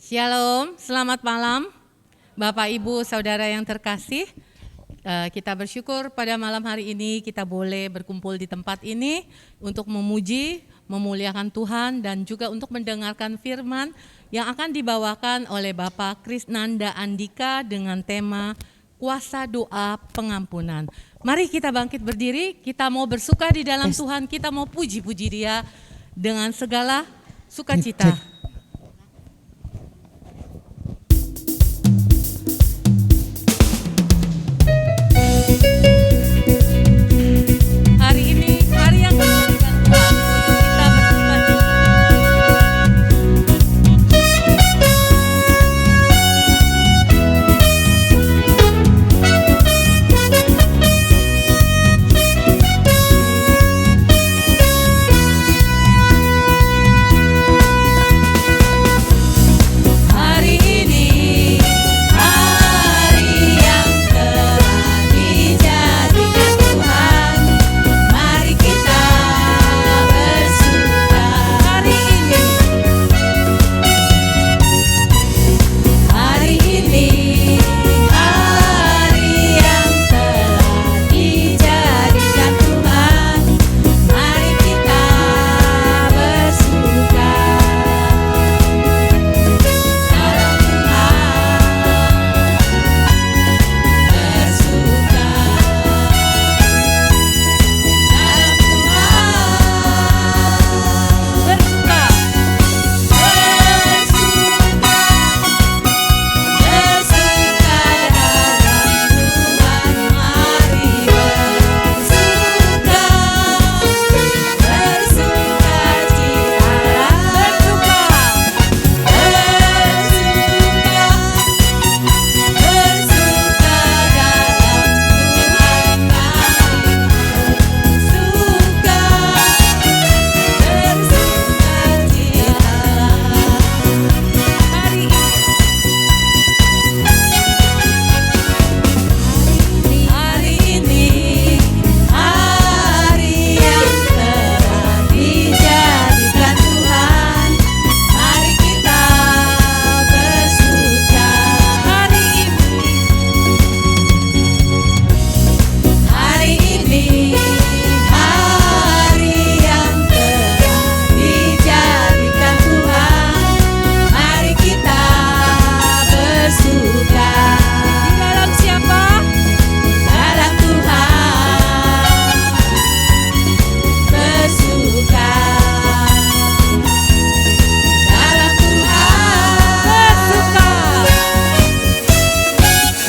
Shalom, selamat malam Bapak Ibu Saudara yang terkasih. Kita bersyukur pada malam hari ini kita boleh berkumpul di tempat ini untuk memuji, memuliakan Tuhan dan juga untuk mendengarkan firman yang akan dibawakan oleh Bapak Krisnanda Andika dengan tema Kuasa Doa Pengampunan. Mari kita bangkit berdiri, kita mau bersuka di dalam Tuhan, kita mau puji-puji Dia dengan segala sukacita. Hari ini hari yang dijadikan Tuhan untuk kita bersuka cita. Hari ini hari yang telah dijadikan Tuhan, mari kita bersuka. Hari ini hari yang telah dijadikan Tuhan, mari kita bersuka. Dalam siapa? Dalam Tuhan bersuka. Dalam Tuhan bersuka.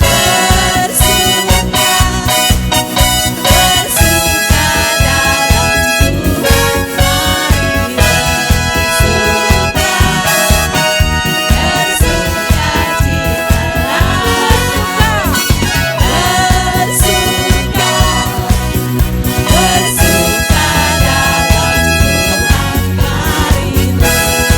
Bersuka dalam Tuhan, mari bersuka.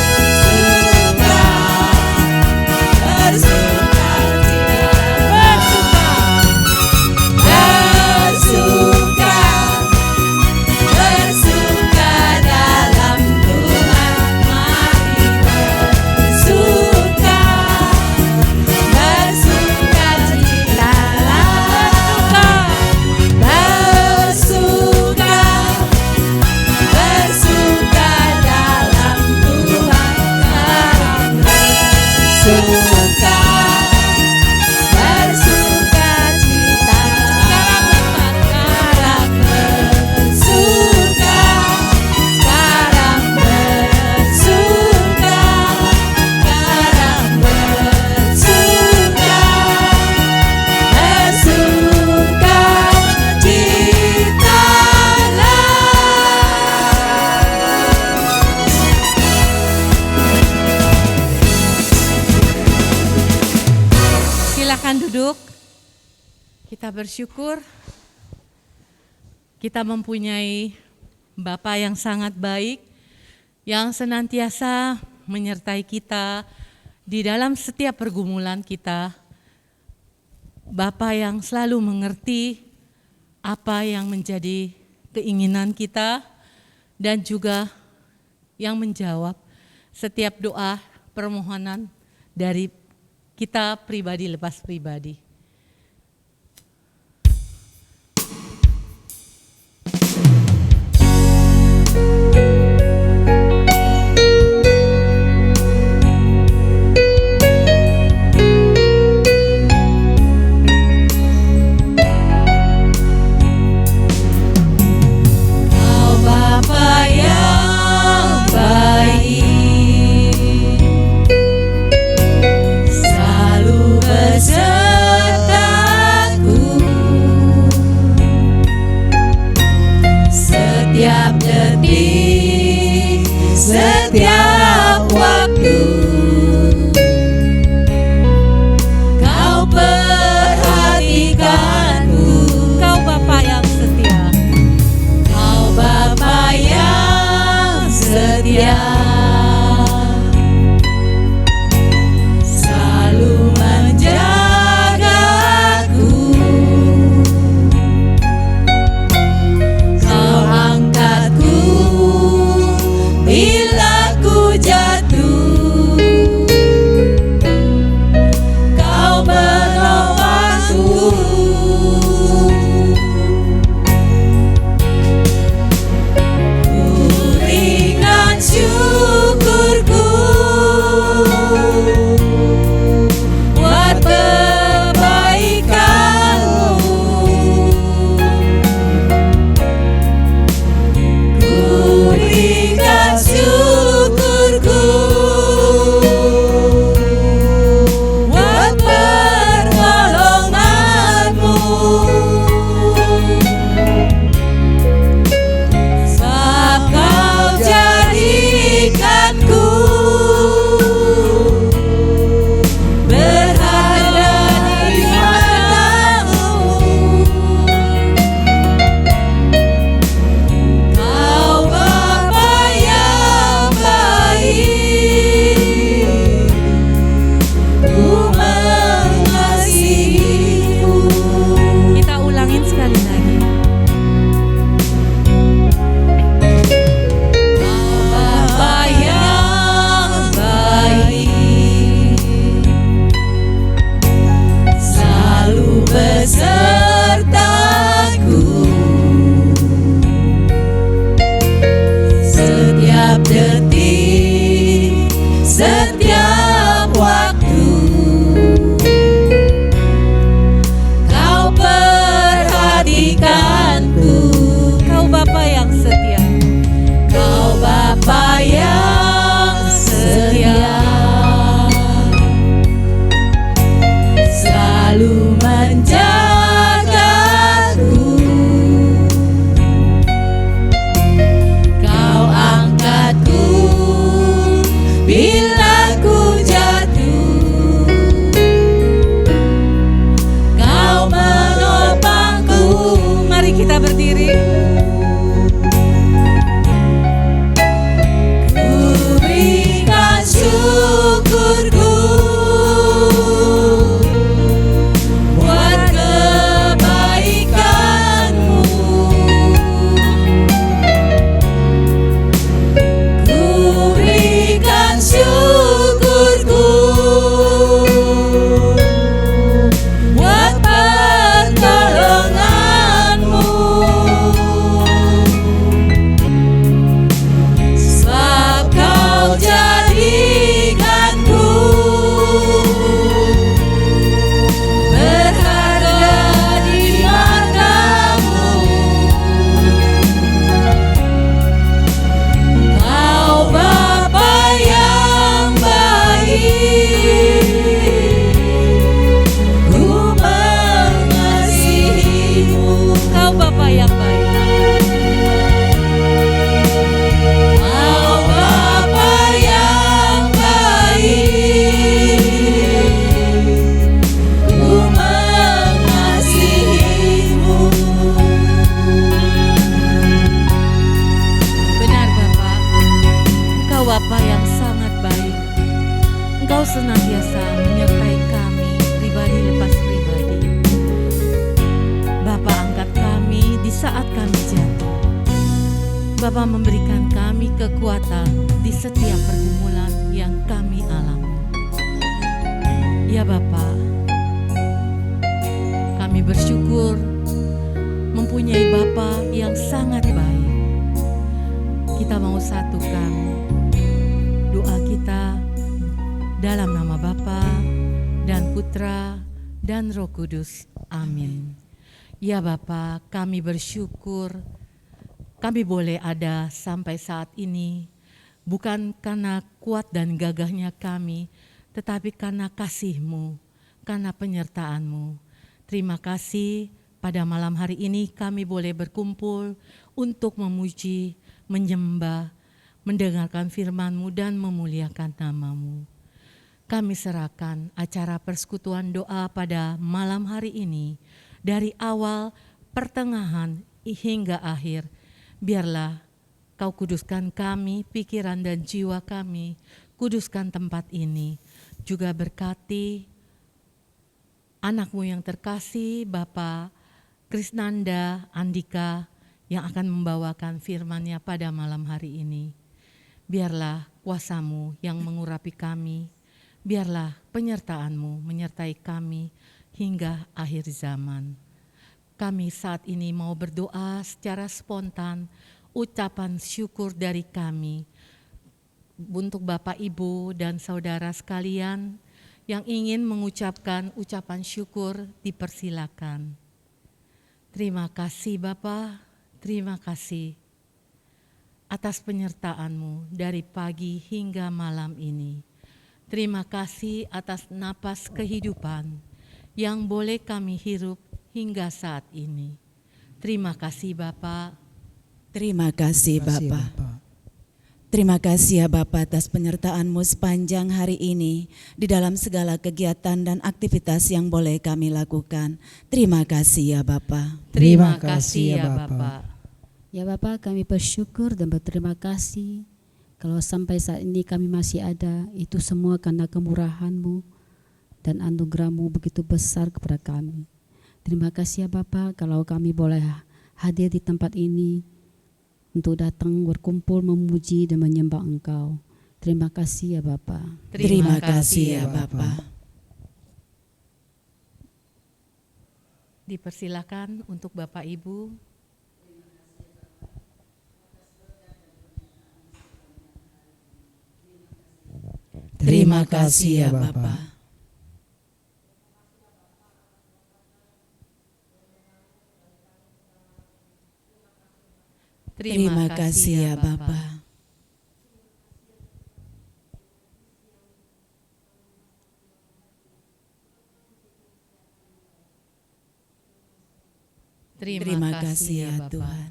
Bersuka dalam Tuhan, mari bersuka. Bersuka cita, bersuka, bersuka dalam Tuhan, bersuka, bersuka cita, sekarang bersuka, sekarang bersuka, sekarang bersuka, bersuka citalah. Silakan duduk. Kita bersyukur kita mempunyai Bapa yang sangat baik, yang senantiasa menyertai kita di dalam setiap pergumulan kita. Bapa yang selalu mengerti apa yang menjadi keinginan kita dan juga yang menjawab setiap doa, permohonan dari kita pribadi lepas pribadi. Setiap waktu Kau perhatikanku, Kau Bapa yang setia, Kau Bapa yang setia, selalu menjagaku. Kau angkatku bila ku jatuh, Kau menolongku. Ku berikan syukurku buat kebaikan-Mu. Ku berikan syukurku buat pertolongan-Mu. Sebab Kau jadikanku berharga di mata-Mu. Kau Bapa yang baik, ku mengasihi-Mu. kita ulangin sekali lagi. Kau Bapa yang baik, selalu besertaku. Setiap detik, setiap waktu, Kau perhatikanku. Kau Bapa yang setia, Kau Bapa yang setia, selalu menjagaku. Kau angkatku bila ku jatuh, Kau menopangku. mari kita berdiri. Ku berikan syukurku buat kebaikan-Mu. Ku berikan syukurku buat pertolongan-Mu. Sebab Kau jadikanku berharga di mata-Mu. Kau Bapa yang baik, ku mengasihi-Mu. Kau Bapa yang baik, Kau Bapa yang baik, ku mengasihi-Mu. benar Bapa. Engkau Bapa yang sangat baik. Engkau senantiasa menyertai kami pribadi lepas pribadi. Bapa angkat kami di saat kami jatuh. Bapa memberikan kami kekuatan di setiap pergumulan yang kami alami. Ya Bapa, kami bersyukur mempunyai Bapa yang sangat baik. Kita mau satukan doa kita dalam nama Bapa dan Putra dan Roh Kudus. Amin. Ya Bapa, kami bersyukur kami boleh ada sampai saat ini bukan karena kuat dan gagahnya kami, tetapi karena kasih-Mu, karena penyertaan-Mu. Terima kasih pada malam hari ini kami boleh berkumpul untuk memuji, menyembah, mendengarkan firman-Mu dan memuliakan nama-Mu. Kami serahkan acara persekutuan doa pada malam hari ini, dari awal, pertengahan, hingga akhir. Biarlah Kau kuduskan kami, pikiran dan jiwa kami, kuduskan tempat ini. Juga berkati anak-Mu yang terkasih, Bapak Krisnanda Andika, yang akan membawakan firman-Nya pada malam hari ini. Biarlah kuasa-Mu yang mengurapi kami, biarlah penyertaan-Mu menyertai kami hingga akhir zaman. Kami saat ini mau berdoa secara spontan, ucapan syukur dari kami untuk Bapak, Ibu, dan saudara sekalian yang ingin mengucapkan ucapan syukur, dipersilakan. Terima kasih Bapa, terima kasih atas penyertaan-Mu dari pagi hingga malam ini. Terima kasih atas napas kehidupan yang boleh kami hirup hingga saat ini. Terima kasih Bapa. Terima kasih Bapa. Terima kasih ya Bapa atas penyertaan-Mu sepanjang hari ini di dalam segala kegiatan dan aktivitas yang boleh kami lakukan. Terima kasih ya Bapa. Terima kasih ya Bapa. Ya Bapa, kami bersyukur dan berterima kasih kalau sampai saat ini kami masih ada, itu semua karena kemurahan-Mu dan anugerah-Mu begitu besar kepada kami. Terima kasih ya Bapa kalau kami boleh hadir di tempat ini untuk datang berkumpul memuji dan menyembah Engkau. Terima kasih ya Bapa. Terima kasih ya Bapa. Dipersilakan untuk Bapak Ibu. Terima kasih ya Bapa. Terima kasih ya Bapa. Terima kasih ya Tuhan.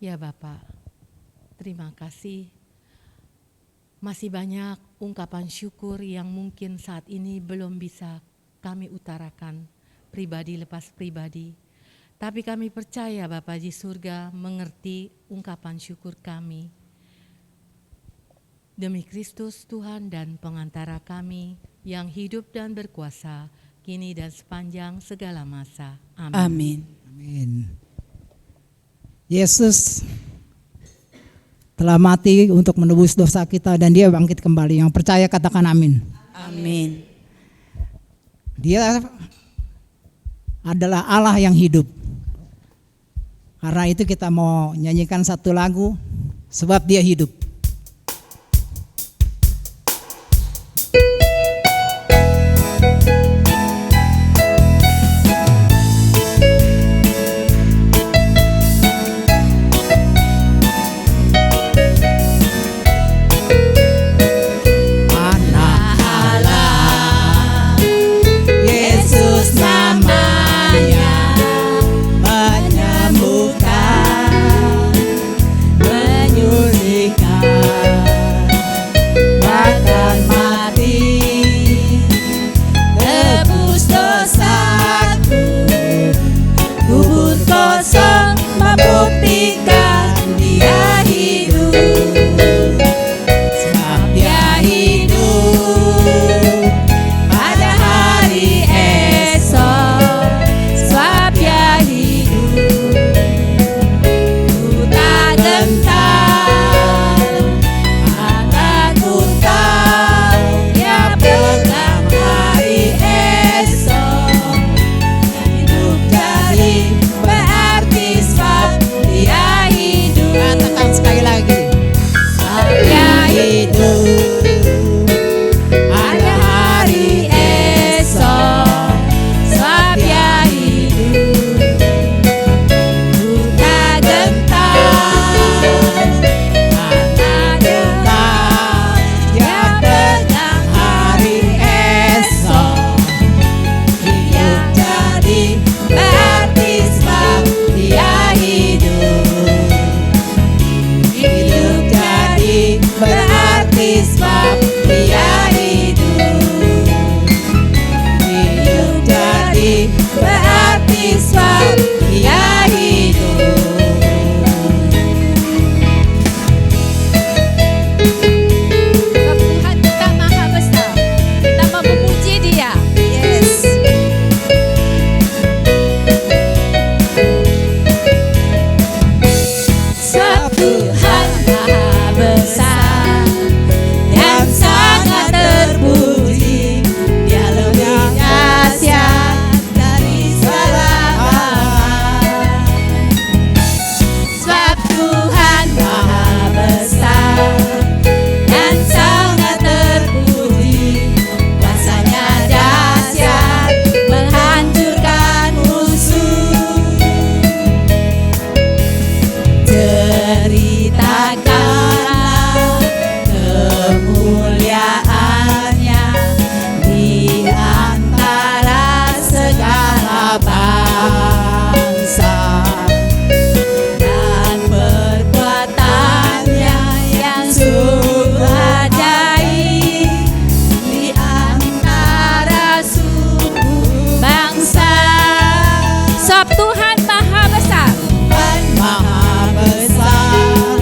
Ya Bapak, terima kasih. Masih banyak ungkapan syukur yang mungkin saat ini belum bisa kami utarakan pribadi lepas pribadi. Tapi kami percaya Bapa di surga mengerti ungkapan syukur kami. Demi Kristus Tuhan dan pengantara kami yang hidup dan berkuasa kini dan sepanjang segala masa. Amin. Amin. Amin. Yesus telah mati untuk menebus dosa kita dan Dia bangkit kembali. Yang percaya katakan amin. Amin. Dia adalah Allah yang hidup. Karena itu kita mau nyanyikan satu lagu, sebab Dia hidup. Menyembuhkan, menyulihkan Tuhan maha besar. Tuhan maha besar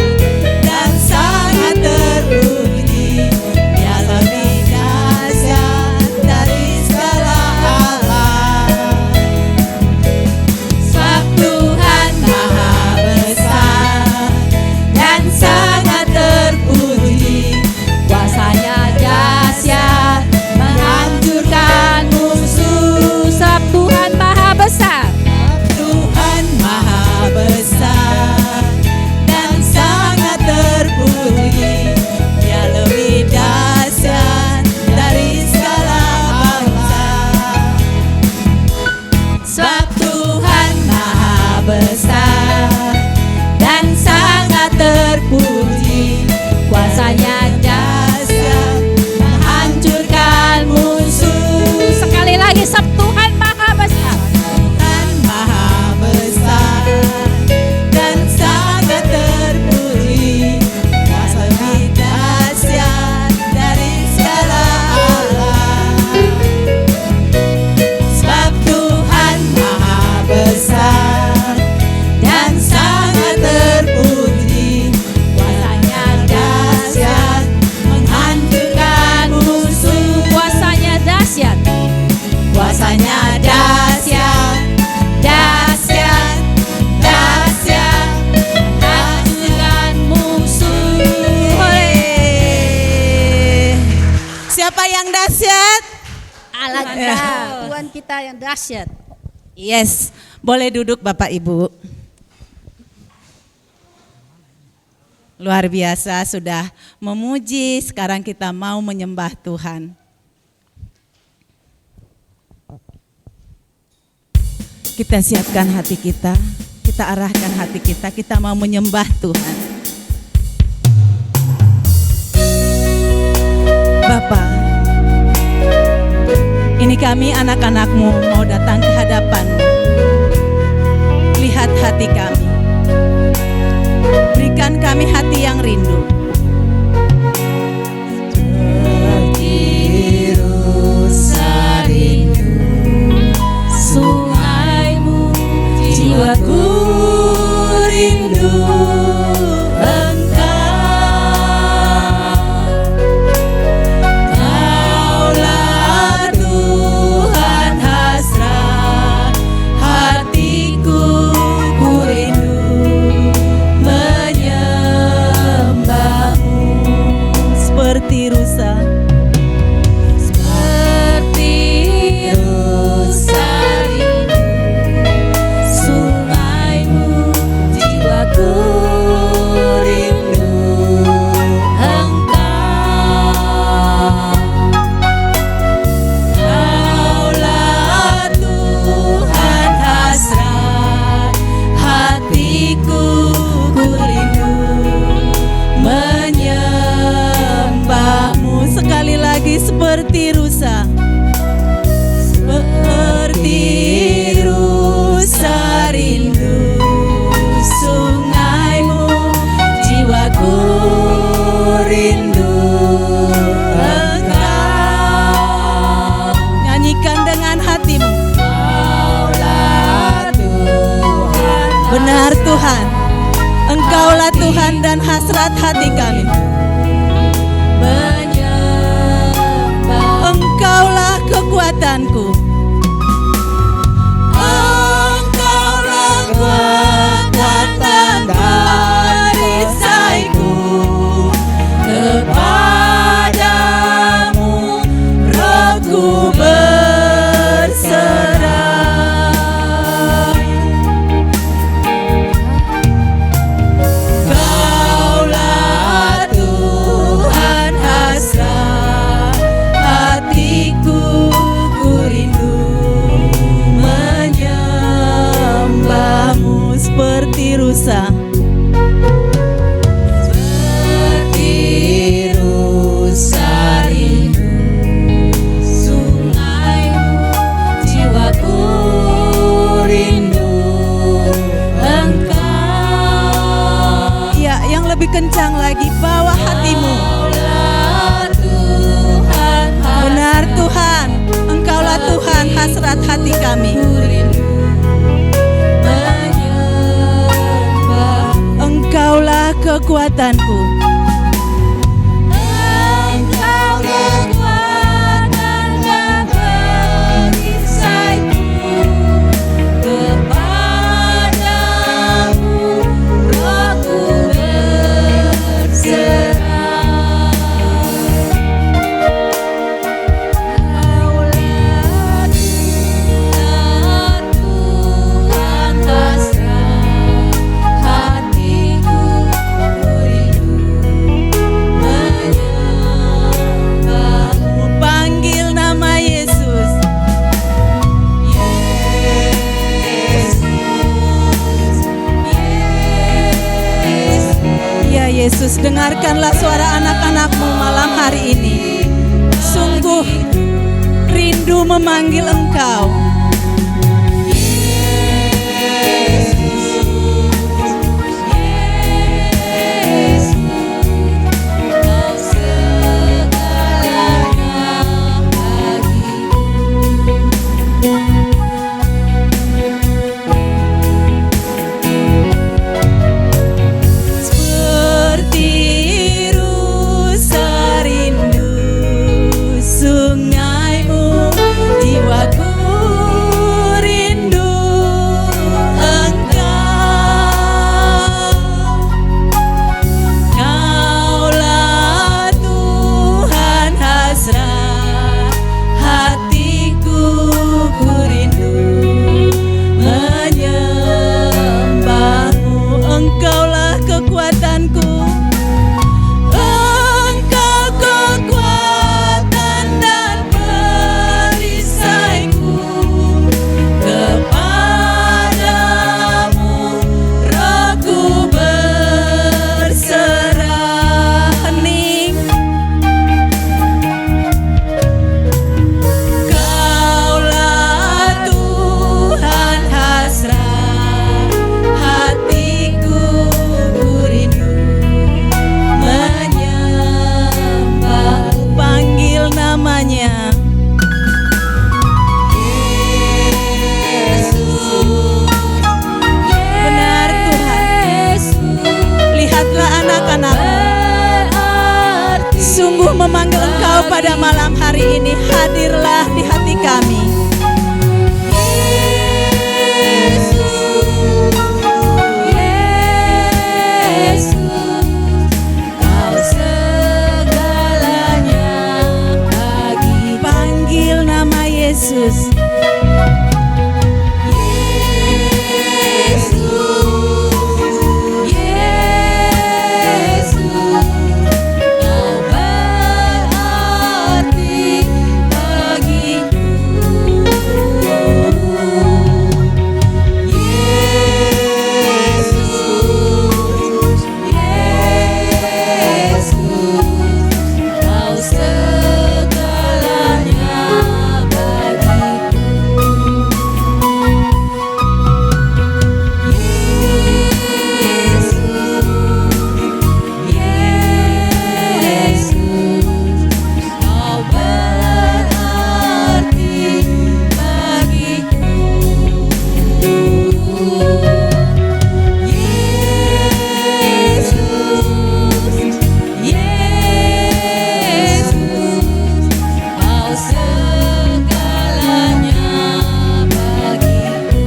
dan sangat terpuji. Dia lebih dahsyat dari segala alam. Sebab Tuhan maha besar dan sangat terpuji. Kuasanya dahsyat menghancurkan musuh. Sebab Tuhan maha besar. Tuhan maha besar dan sangat terpuji. Dia lebih dahsyat dari segala bangsa. Sebab Tuhan maha besar dan sangat terpuji. Kuasanya dahsyat menghancurkan musuh. Sekali lagi, sebab Tuhan maha besar. Tuhan maha besar dan sangat terpuji. Kuasanya dahsyat dari segala alam. Sebab Tuhan maha besar dan sangat terpuji. Kuasanya dahsyat menghancurkan musuh. Kuasanya dahsyat. Kuasanya dahsyat, dahsyat, dahsyat, menghancurkan musuh. Hore. Siapa yang dahsyat? Allah kita, Tuhan kita yang dahsyat. Yes, boleh duduk Bapak Ibu. Luar biasa sudah memuji, sekarang kita mau menyembah Tuhan. Kita siapkan hati kita arahkan hati kita mau menyembah Tuhan. Bapa, ini kami anak-anak-Mu mau datang ke hadapan-Mu. Lihat hati kami, berikan kami hati yang rindu. Jiwaku rindu Engkau, Kaulah Tuhan hasrat hatiku, ku rindu menyembah-Mu seperti rusa. Seperti rusa, rindu sungai-Mu, jiwaku rindu Engkau. Nyanyikan dengan hatimu. Kaulah Tuhan, benar Tuhan, Engkaulah Tuhan dan hasrat hati kami. Engkaulah kekuatanku, Engkaulah kekuatan perisaiku. Kepadamu rohku berserah. Kaulah Tuhan kekuatanku. Engkau kekuatan dan perisaiku, kepadamu rohku berserah. Kaulah Tuhan hasrat hatiku, rindu menyembahmu. Panggil nama Yesus. Ya Yesus, dengarkanlah suara anak-anakmu malam hari ini. Sungguh rindu memanggil Engkau. Kau segalanya Seperti rusa rindu sungaimu, jiwaku rindu Engkau. Kaulah Tuhan hasrat hatiku, ku rindu menyembahmu. Engkaulah kekuatanku, Engkau kekuatan dan perisaiku, kepadamu rohku berserah. Hening. Kaulah Tuhan hasrat hatiku, ku rindu menyembahmu. Panggil namanya. Benar Tuhan. Lihatlah anak-anakmu sungguh memanggil Engkau pada malam hari ini. Hadirlah di hati kami. Kau segalanya bagi. Panggil nama Yesus. Kau berarti bagiku. Kau segalanya bagiku. Kau berarti bagiku. Kau segalanya bagiku.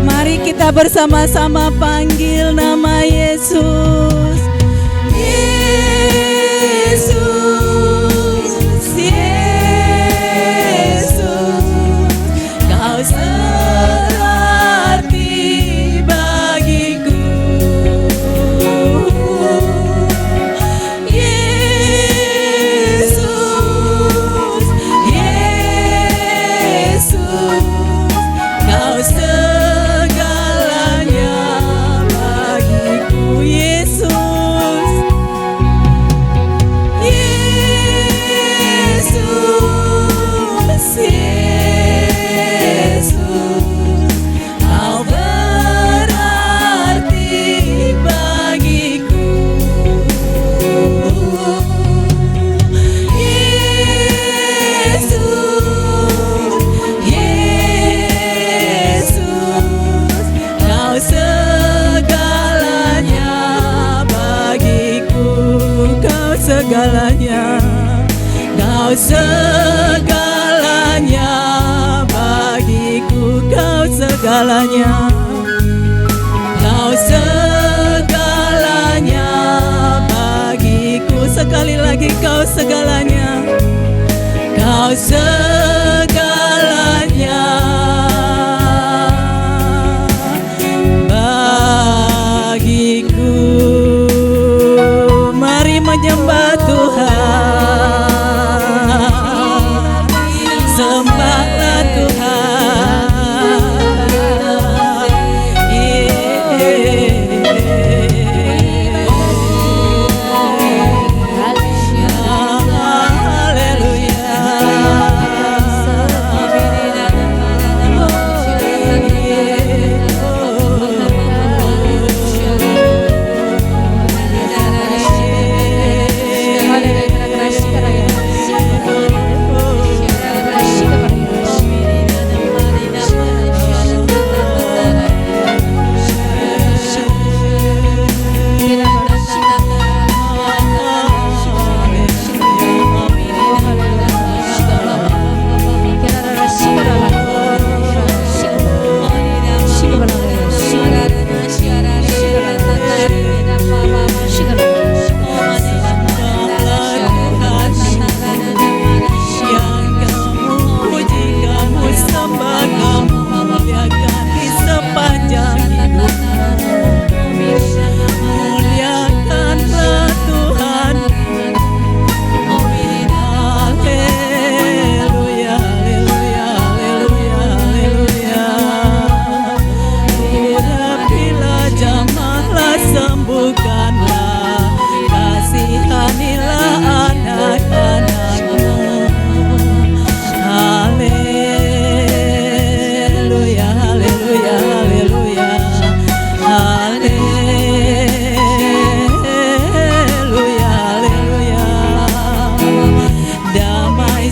Mari kita bersama-sama panggil nama Yesus. Yesus, Yesus, Kau searti bagiku. Yesus, Yesus, Kau segalanya bagiku. Yesus, segalanya bagiku, kau segalanya. Kau segalanya bagiku, sekali lagi kau segalanya. Kau segalanya bagiku. Mari menyembah Tuhan, sembahlah Tuhan.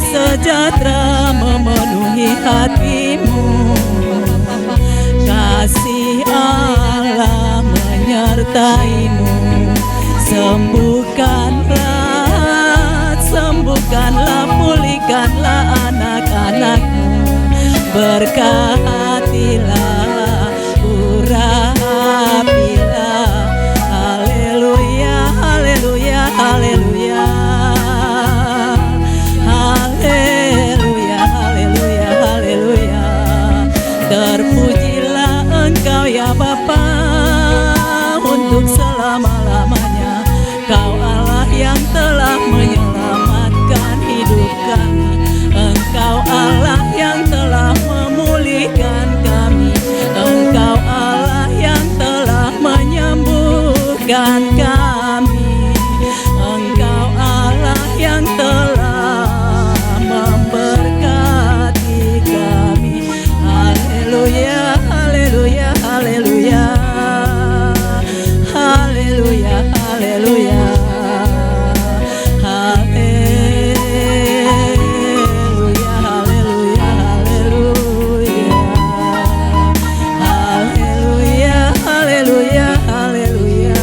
Sejahtera memenuhi hatimu, kasih Allah menyertaimu. Sembuhkanlah, sembuhkanlah, pulihkanlah anak-anakmu. Berkatilah, urapilah. Haleluya, haleluya, haleluya. Haleluya, haleluya, haleluya. Terpujilah Engkau ya Bapa untuk selama-lamanya. Kau Allah yang telah menyelamatkan hidup kami. Engkau Allah yang telah memulihkan kami. Engkau Allah yang telah menyembuhkan kami. Engkau Allah yang telah memberkati kami. Haleluya, haleluya, haleluya. Haleluya, haleluya. Haleluya, haleluya, haleluya. Haleluya, haleluya, haleluya.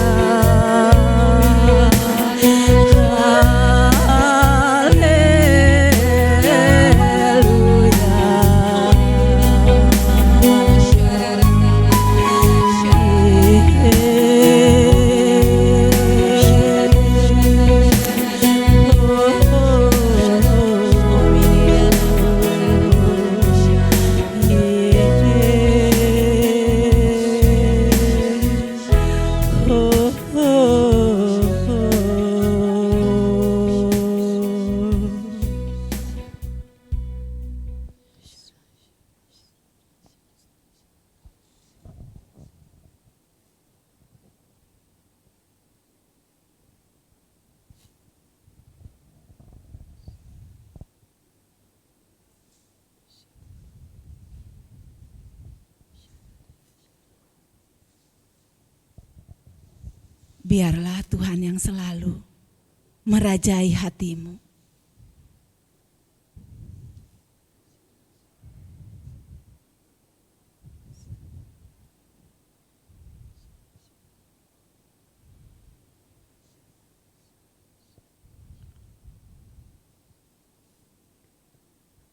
Biarlah Tuhan yang selalu merajai hatimu.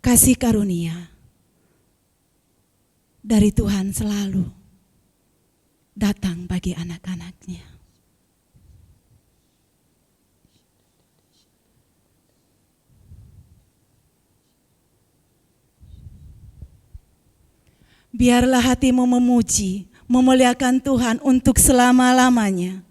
kasih karunia dari Tuhan selalu datang bagi anak-anaknya. Biarlah hatimu memuji, memuliakan Tuhan untuk selama-lamanya.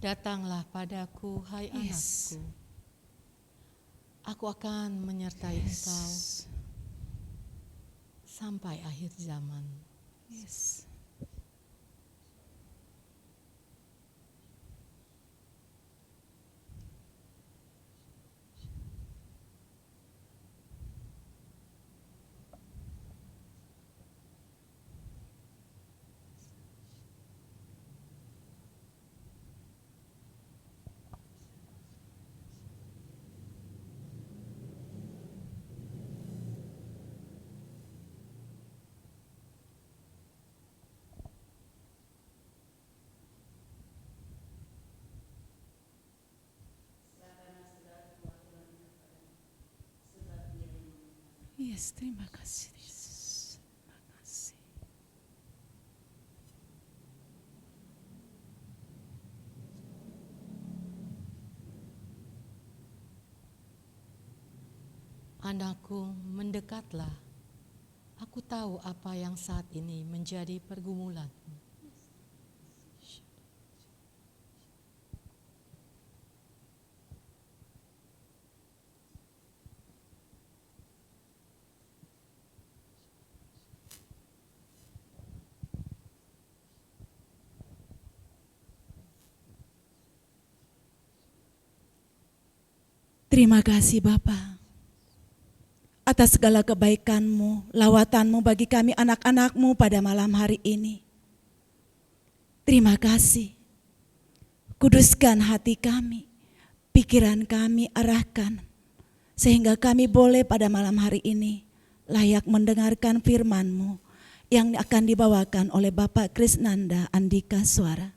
Datanglah padaku, hai anakku. Aku akan menyertai engkau sampai akhir zaman. Yes, terima kasih Yesus. Terima kasih. Anakku, mendekatlah. Aku tahu apa yang saat ini menjadi pergumulanmu. Terima kasih Bapa atas segala kebaikan-Mu, lawatan-Mu bagi kami anak-anak-Mu pada malam hari ini. Terima kasih. Kuduskan hati kami, pikiran kami arahkan, sehingga kami boleh pada malam hari ini layak mendengarkan firman-Mu yang akan dibawakan oleh Bapak Krisnanda Andika Suara.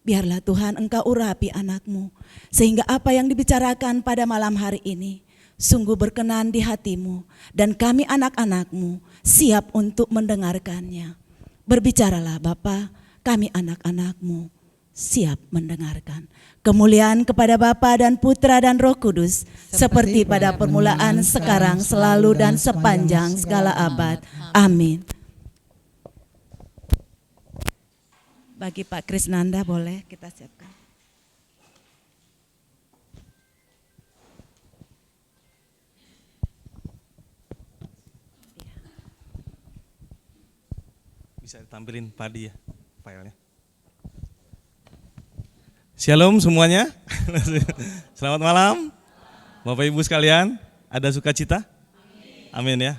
Biarlah Tuhan Engkau urapi anak-Mu, sehingga apa yang dibicarakan pada malam hari ini sungguh berkenan di hati-Mu, dan kami anak-anak-Mu siap untuk mendengarkannya. Berbicaralah Bapa, kami anak-anak-Mu siap mendengarkan. Kemuliaan kepada Bapa dan Putra dan Roh Kudus, seperti pada permulaan, sekarang, selalu, dan sepanjang segala abad. Amin. Bagi Pak Krisnanda boleh kita siapkan. Bisa ditampilin padi ya filenya. Shalom semuanya. Selamat malam. Bapak Ibu sekalian, ada sukacita? Amin ya.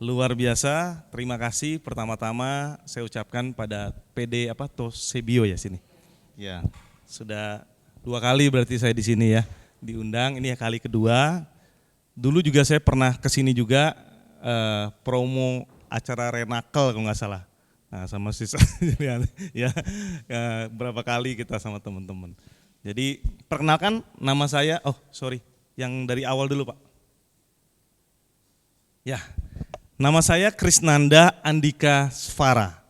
Luar biasa, terima kasih. Pertama-tama saya ucapkan pada PD Tosebio ya sini. Ya, sudah 2 kali berarti saya di sini ya, diundang. Ini ya kali kedua. Dulu juga saya pernah ke sini juga promo acara Renakel kalau nggak salah. Nah, sama sisa ya, berapa kali kita sama teman-teman. Jadi perkenalkan nama saya, yang dari awal dulu Pak. Ya. Nama saya Krisnanda Andika Suara.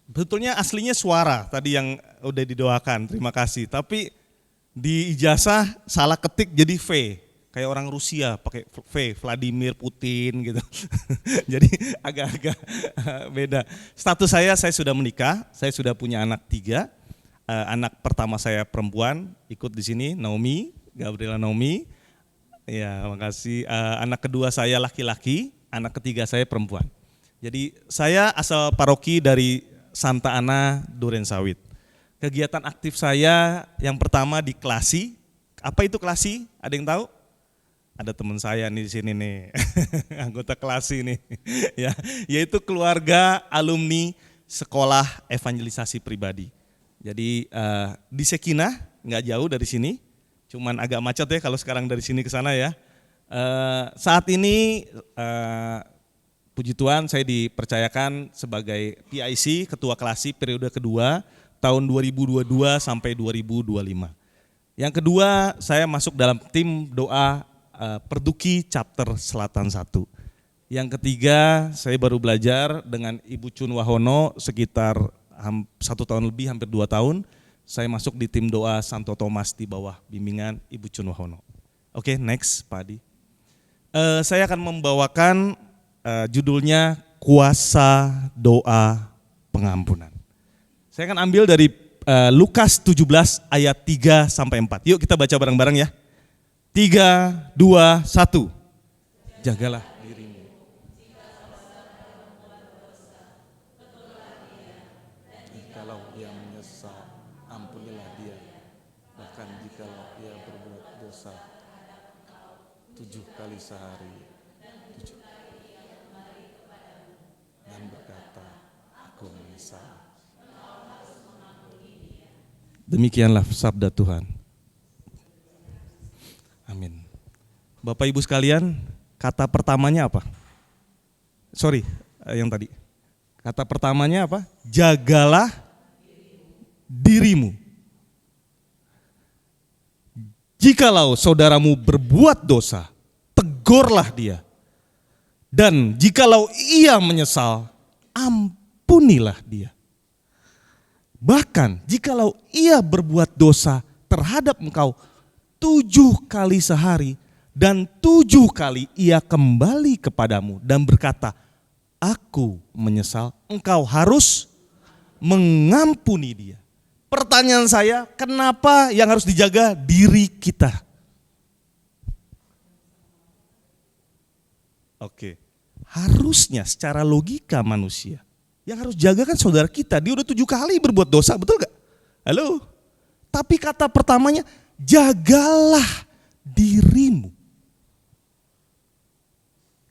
Betulnya aslinya Suara, tadi yang udah didoakan, terima kasih. Tapi di ijazah salah ketik jadi V, kayak orang Rusia pakai V, Vladimir Putin gitu. Jadi agak-agak beda. Status saya sudah menikah, saya sudah punya anak 3. Anak pertama saya perempuan, ikut di sini Naomi, Gabriela Naomi. Ya, makasih. Anak kedua saya laki-laki. Anak ketiga saya perempuan. Jadi saya asal paroki dari Santa Ana, Durensawit. Kegiatan aktif saya yang pertama di Klasi. Apa itu Klasi? Ada yang tahu? Ada teman saya nih di sini nih, anggota Klasi nih. Ya, yaitu keluarga alumni sekolah evangelisasi pribadi. Jadi di Sekinah nggak jauh dari sini, cuman agak macet ya kalau sekarang dari sini ke sana ya. Saat ini puji Tuhan saya dipercayakan sebagai PIC, Ketua Klasi periode kedua tahun 2022 sampai 2025. Yang kedua saya masuk dalam tim doa Perduki Chapter Selatan 1. Yang ketiga saya baru belajar dengan Ibu Chun Wahono sekitar 1 tahun lebih, hampir 2 tahun. Saya masuk di tim doa Santo Thomas di bawah bimbingan Ibu Chun Wahono. Oke, next Pak Adi. Saya akan membawakan judulnya Kuasa Doa Pengampunan. Saya akan ambil dari Lukas 17 ayat 3 sampai 4. Yuk kita baca bareng-bareng ya. 3, 2, 1. Jagalah dirimu. Jikalau ia menyesal, ampunilah dia. Bahkan jikalau ia berbuat dosa 7 kali sehari, 7 dan berkata, aku menyesal. Demikianlah sabda Tuhan. Amin. Bapak Ibu sekalian, kata pertamanya apa? Yang tadi. Kata pertamanya apa? Jagalah dirimu. Jikalau saudaramu berbuat dosa, tegurlah dia. Dan jikalau ia menyesal, ampunilah dia. Bahkan jikalau ia berbuat dosa terhadap engkau 7 kali sehari dan 7 kali ia kembali kepadamu dan berkata, aku menyesal, engkau harus mengampuni dia. Pertanyaan saya, kenapa yang harus dijaga diri kita? Oke, harusnya secara logika manusia, yang harus jaga kan saudara kita, dia udah 7 kali berbuat dosa, betul gak? Halo? Tapi kata pertamanya, jagalah dirimu.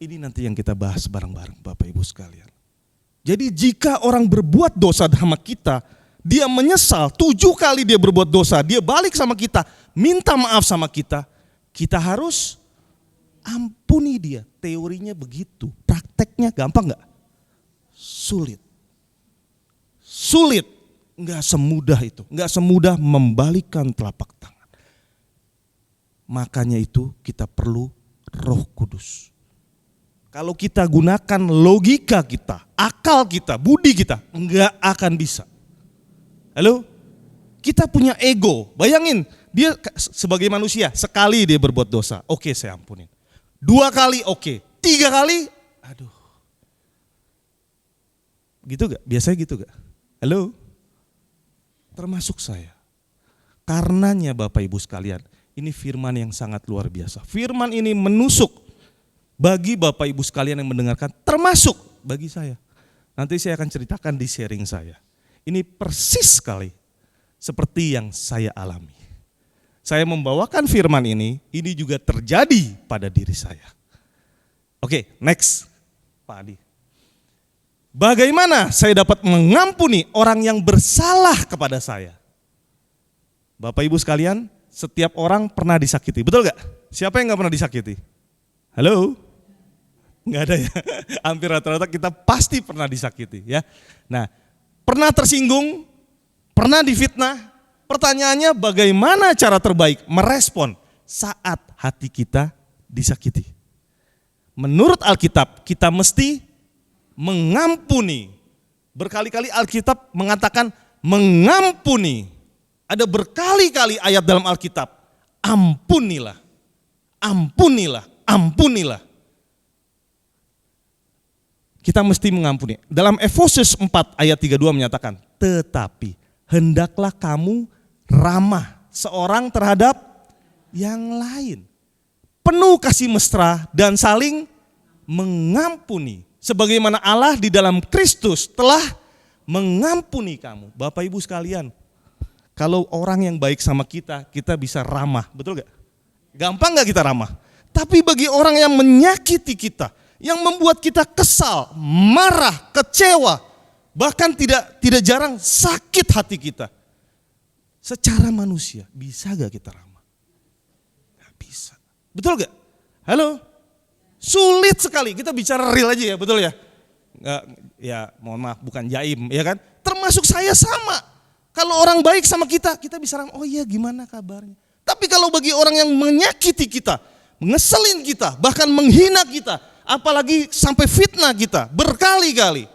Ini nanti yang kita bahas bareng-bareng Bapak Ibu sekalian. Jadi jika orang berbuat dosa sama kita, dia menyesal, 7 kali dia berbuat dosa, dia balik sama kita, minta maaf sama kita, kita harus ampuni dia. Teorinya begitu, prakteknya gampang gak? Sulit. Sulit, gak semudah itu, gak semudah membalikkan telapak tangan. Makanya itu kita perlu Roh Kudus. Kalau kita gunakan logika kita, akal kita, budi kita, enggak akan bisa. Halo? Kita punya ego, bayangin dia sebagai manusia, sekali dia berbuat dosa, oke saya ampunin. 2 kali oke, 3 kali, aduh. Gitu gak? Biasanya gitu gak? Halo? Termasuk saya. Karenanya Bapak Ibu sekalian, ini firman yang sangat luar biasa. Firman ini menusuk bagi Bapak Ibu sekalian yang mendengarkan, termasuk bagi saya. Nanti saya akan ceritakan di sharing saya. Ini persis sekali seperti yang saya alami. Saya membawakan firman ini juga terjadi pada diri saya. Oke, next Pak Adi. Bagaimana saya dapat mengampuni orang yang bersalah kepada saya? Bapak Ibu sekalian, setiap orang pernah disakiti, betul gak? Siapa yang gak pernah disakiti? Halo? Nggak ada ya, hampir rata-rata kita pasti pernah disakiti ya. Nah, pernah tersinggung, pernah difitnah, pertanyaannya bagaimana cara terbaik merespon saat hati kita disakiti. Menurut Alkitab kita mesti mengampuni. Berkali-kali Alkitab mengatakan mengampuni. Ada berkali-kali ayat dalam Alkitab, ampunilah, ampunilah, ampunilah. Kita mesti mengampuni. Dalam Efesus 4 ayat 32 menyatakan, tetapi hendaklah kamu ramah seorang terhadap yang lain. Penuh kasih mesra dan saling mengampuni. Sebagaimana Allah di dalam Kristus telah mengampuni kamu. Bapak Ibu sekalian, kalau orang yang baik sama kita, kita bisa ramah, betul gak? Gampang gak kita ramah? Tapi bagi orang yang menyakiti kita, yang membuat kita kesal, marah, kecewa, bahkan tidak jarang sakit hati kita. secara manusia, bisa gak kita ramah? Gak bisa. Betul gak? Halo? Sulit sekali, kita bicara real aja ya, betul ya? Nggak, ya mohon maaf, bukan jaim, ya kan? Termasuk saya sama. Kalau orang baik sama kita bisa ramah, oh iya gimana kabarnya? Tapi kalau bagi orang yang menyakiti kita, ngeselin kita, bahkan menghina kita, apalagi sampai fitnah kita berkali-kali,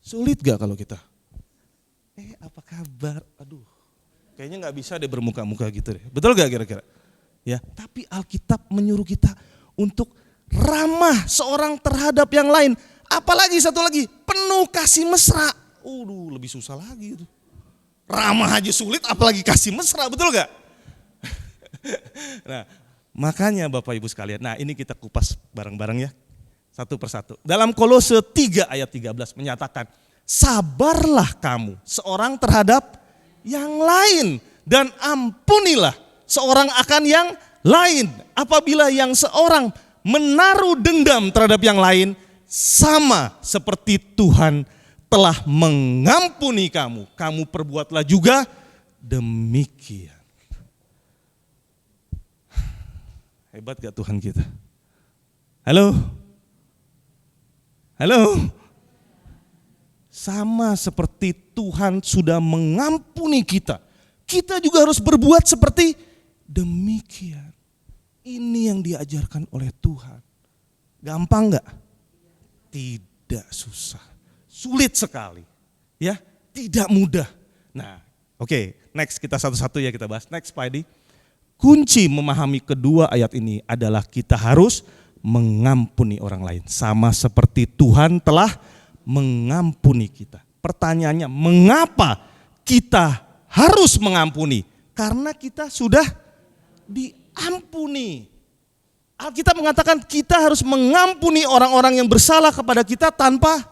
sulit gak kalau kita? Apa kabar? Aduh, kayaknya gak bisa deh bermuka-muka gitu deh. Betul gak kira-kira? Ya, tapi Alkitab menyuruh kita untuk ramah seorang terhadap yang lain. Apalagi satu lagi, penuh kasih mesra. Lebih susah lagi itu. Ramah aja sulit, apalagi kasih mesra, betul gak? Nah, makanya Bapak Ibu sekalian, nah ini kita kupas bareng-bareng ya. Satu persatu. Dalam Kolose 3 ayat 13 menyatakan, sabarlah kamu seorang terhadap yang lain dan ampunilah seorang akan yang lain. Apabila yang seorang menaruh dendam terhadap yang lain, sama seperti Tuhan telah mengampuni kamu, kamu perbuatlah juga demikian. Hebat gak Tuhan kita? Halo? Halo? Sama seperti Tuhan sudah mengampuni kita, kita juga harus berbuat seperti demikian. Ini yang diajarkan oleh Tuhan. Gampang gak? Tidak susah. Sulit sekali. Ya, tidak mudah. Nah, oke, next kita satu-satu ya kita bahas. Next Pak Edi. Kunci memahami kedua ayat ini adalah kita harus mengampuni orang lain. Sama seperti Tuhan telah mengampuni kita. Pertanyaannya, mengapa kita harus mengampuni? Karena kita sudah diampuni. Alkitab mengatakan kita harus mengampuni orang-orang yang bersalah kepada kita tanpa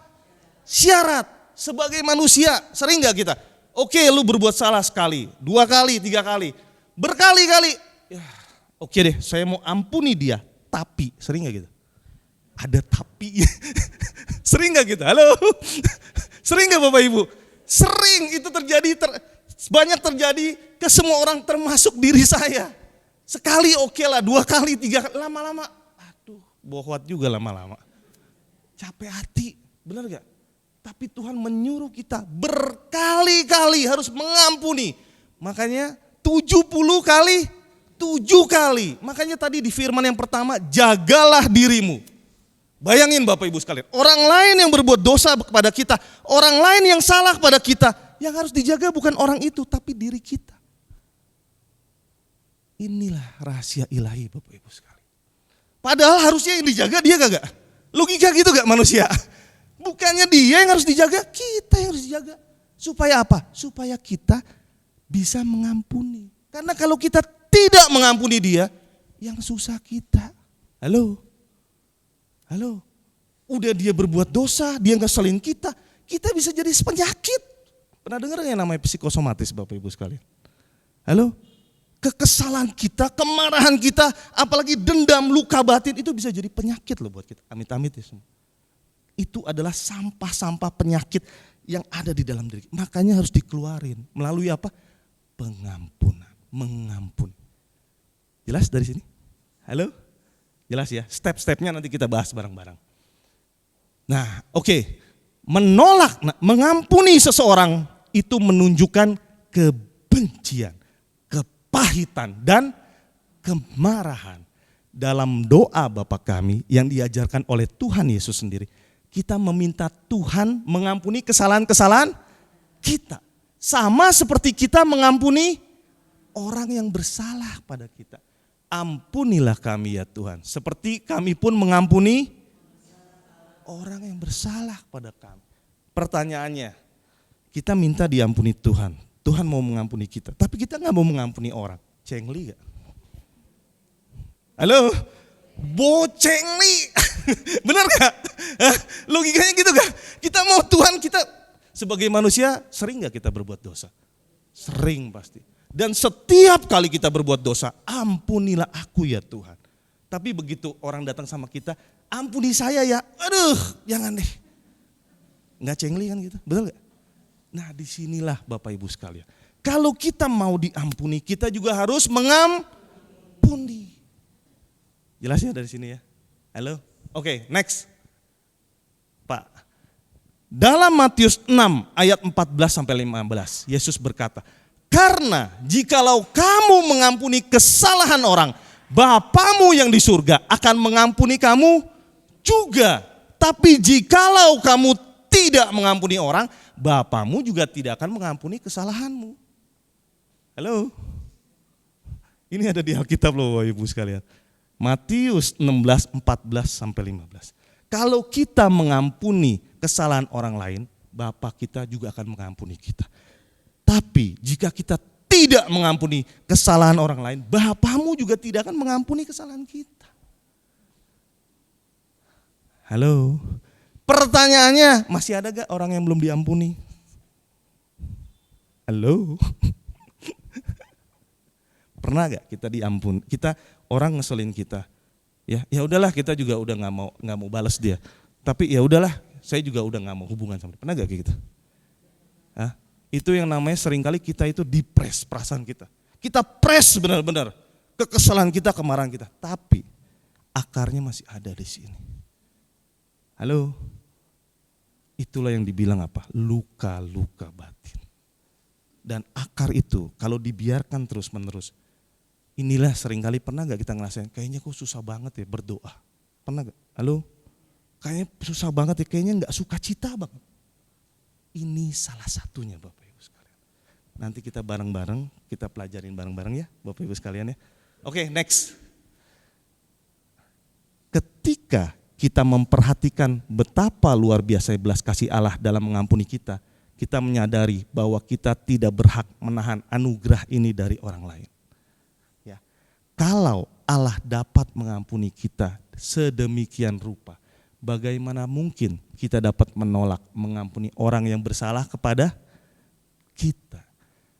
syarat. Sebagai manusia, sering gak kita? Oke, lu berbuat salah sekali, 2 kali, 3 kali, berkali-kali. Ya, oke deh, saya mau ampuni dia. Tapi, sering gak gitu? Ada tapi. Sering gak gitu? Halo? Sering gak Bapak Ibu? Sering, itu terjadi, banyak terjadi ke semua orang termasuk diri saya. Sekali oke lah, 2 kali, 3 kali, lama-lama. Aduh, bohwat juga lama-lama. Capek hati, benar gak? Tapi Tuhan menyuruh kita berkali-kali harus mengampuni. Makanya 70 kali, 7 kali. Makanya tadi di firman yang pertama, jagalah dirimu. Bayangin Bapak Ibu sekalian, orang lain yang berbuat dosa kepada kita, orang lain yang salah kepada kita, yang harus dijaga bukan orang itu, tapi diri kita. Inilah rahasia ilahi Bapak Ibu sekalian. Padahal harusnya yang dijaga dia gak? Logika gitu gak manusia? Bukannya dia yang harus dijaga, kita yang harus dijaga. Supaya apa? Supaya kita bisa mengampuni. Karena kalau kita tidak mengampuni dia, yang susah kita. Halo? Halo? Udah dia berbuat dosa, dia ngeselin kita bisa jadi penyakit. Pernah dengar yang namanya psikosomatis Bapak Ibu sekalian? Halo? Kekesalan kita, kemarahan kita, apalagi dendam, luka batin, itu bisa jadi penyakit loh buat kita. Amit-amit ya semua. Itu adalah sampah-sampah penyakit yang ada di dalam diri. Makanya harus dikeluarin. Melalui apa? Pengampunan. Mengampuni. Jelas dari sini? Halo? Jelas ya? Step-stepnya nanti kita bahas bareng-bareng. Nah, oke. Menolak, mengampuni seseorang itu menunjukkan kebencian, kepahitan, dan kemarahan. Dalam doa Bapa kami yang diajarkan oleh Tuhan Yesus sendiri, kita meminta Tuhan mengampuni kesalahan-kesalahan kita. Sama seperti kita mengampuni orang yang bersalah pada kita. Ampunilah kami ya Tuhan, seperti kami pun mengampuni orang yang bersalah pada kami. Pertanyaannya, kita minta diampuni Tuhan. Tuhan mau mengampuni kita, tapi kita gak mau mengampuni orang. Cengli gak? Halo? Bocengli. Benar gak? Logikanya gitu gak? Kita mau Tuhan, kita sebagai manusia sering gak kita berbuat dosa? Sering pasti. Dan setiap kali kita berbuat dosa, ampunilah aku ya Tuhan. Tapi begitu orang datang sama kita, ampuni saya ya, aduh jangan deh. Gak cengli kan gitu, betul gak? Nah disinilah Bapak Ibu sekalian. Kalau kita mau diampuni, kita juga harus mengampuni. Jelas ya dari sini ya? Halo? Oke, next. Pak. Dalam Matius 6 ayat 14-15, Yesus berkata, karena jikalau kamu mengampuni kesalahan orang, Bapamu yang di surga akan mengampuni kamu juga. Tapi jikalau kamu tidak mengampuni orang, Bapamu juga tidak akan mengampuni kesalahanmu. Halo? Ini ada di Alkitab loh Bapak Ibu sekalian. Matius 16, 14-15. Kalau kita mengampuni kesalahan orang lain, Bapa kita juga akan mengampuni kita. Tapi jika kita tidak mengampuni kesalahan orang lain, Bapamu juga tidak akan mengampuni kesalahan kita. Halo? Pertanyaannya, masih ada gak orang yang belum diampuni? Halo? Pernah gak kita diampun? Kita orang ngeselin kita, ya udahlah kita juga udah nggak mau balas dia. Tapi ya udahlah, saya juga udah nggak mau hubungan sama dia. Pernah gak kayak gitu? Hah? Itu yang namanya seringkali kita itu dipres perasaan kita. Kita press benar-benar kekesalan kita, kemarahan kita. Tapi akarnya masih ada di sini. Halo? Itulah yang dibilang apa? Luka-luka batin. Dan akar itu kalau dibiarkan terus-menerus, inilah seringkali pernah gak kita ngerasain, kayaknya kok susah banget ya berdoa. Pernah gak? Halo? Kayaknya susah banget ya, kayaknya gak sukacita banget. Ini salah satunya Bapak Ibu sekalian. Nanti kita bareng-bareng, kita pelajarin bareng-bareng ya Bapak Ibu sekalian ya. Oke, next. Ketika kita memperhatikan betapa luar biasa belas kasih Allah dalam mengampuni kita menyadari bahwa kita tidak berhak menahan anugerah ini dari orang lain. Kalau Allah dapat mengampuni kita sedemikian rupa, bagaimana mungkin kita dapat menolak mengampuni orang yang bersalah kepada kita?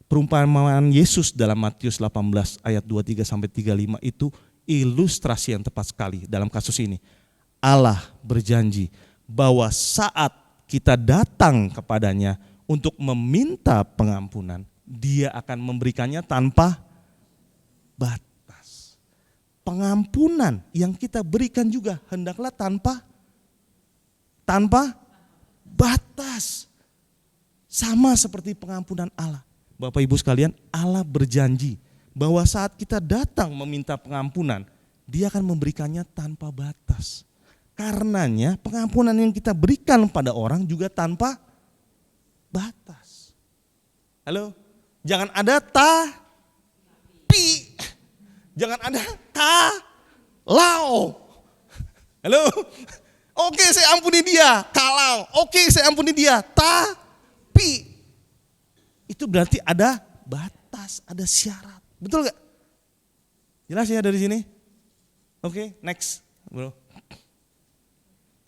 Perumpamaan Yesus dalam Matius 18 ayat 23-35 itu ilustrasi yang tepat sekali dalam kasus ini. Allah berjanji bahwa saat kita datang kepadanya untuk meminta pengampunan, Dia akan memberikannya tanpa batas. Pengampunan yang kita berikan juga hendaklah tanpa batas. Sama seperti pengampunan Allah. Bapak Ibu sekalian, Allah berjanji bahwa saat kita datang meminta pengampunan, Dia akan memberikannya tanpa batas. Karenanya pengampunan yang kita berikan pada orang juga tanpa batas. Halo? Jangan ada tapi. Jangan ada kalau. Halo? Oke, saya ampuni dia. Kalau. Oke, saya ampuni dia. Tapi. Itu berarti ada batas, ada syarat. Betul gak? Jelas ya dari sini? Oke, next. Bro.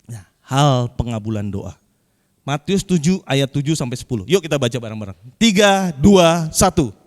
Nah, hal pengabulan doa. Matius 7 ayat 7-10. Yuk kita baca bareng-bareng. 3, 2, 1.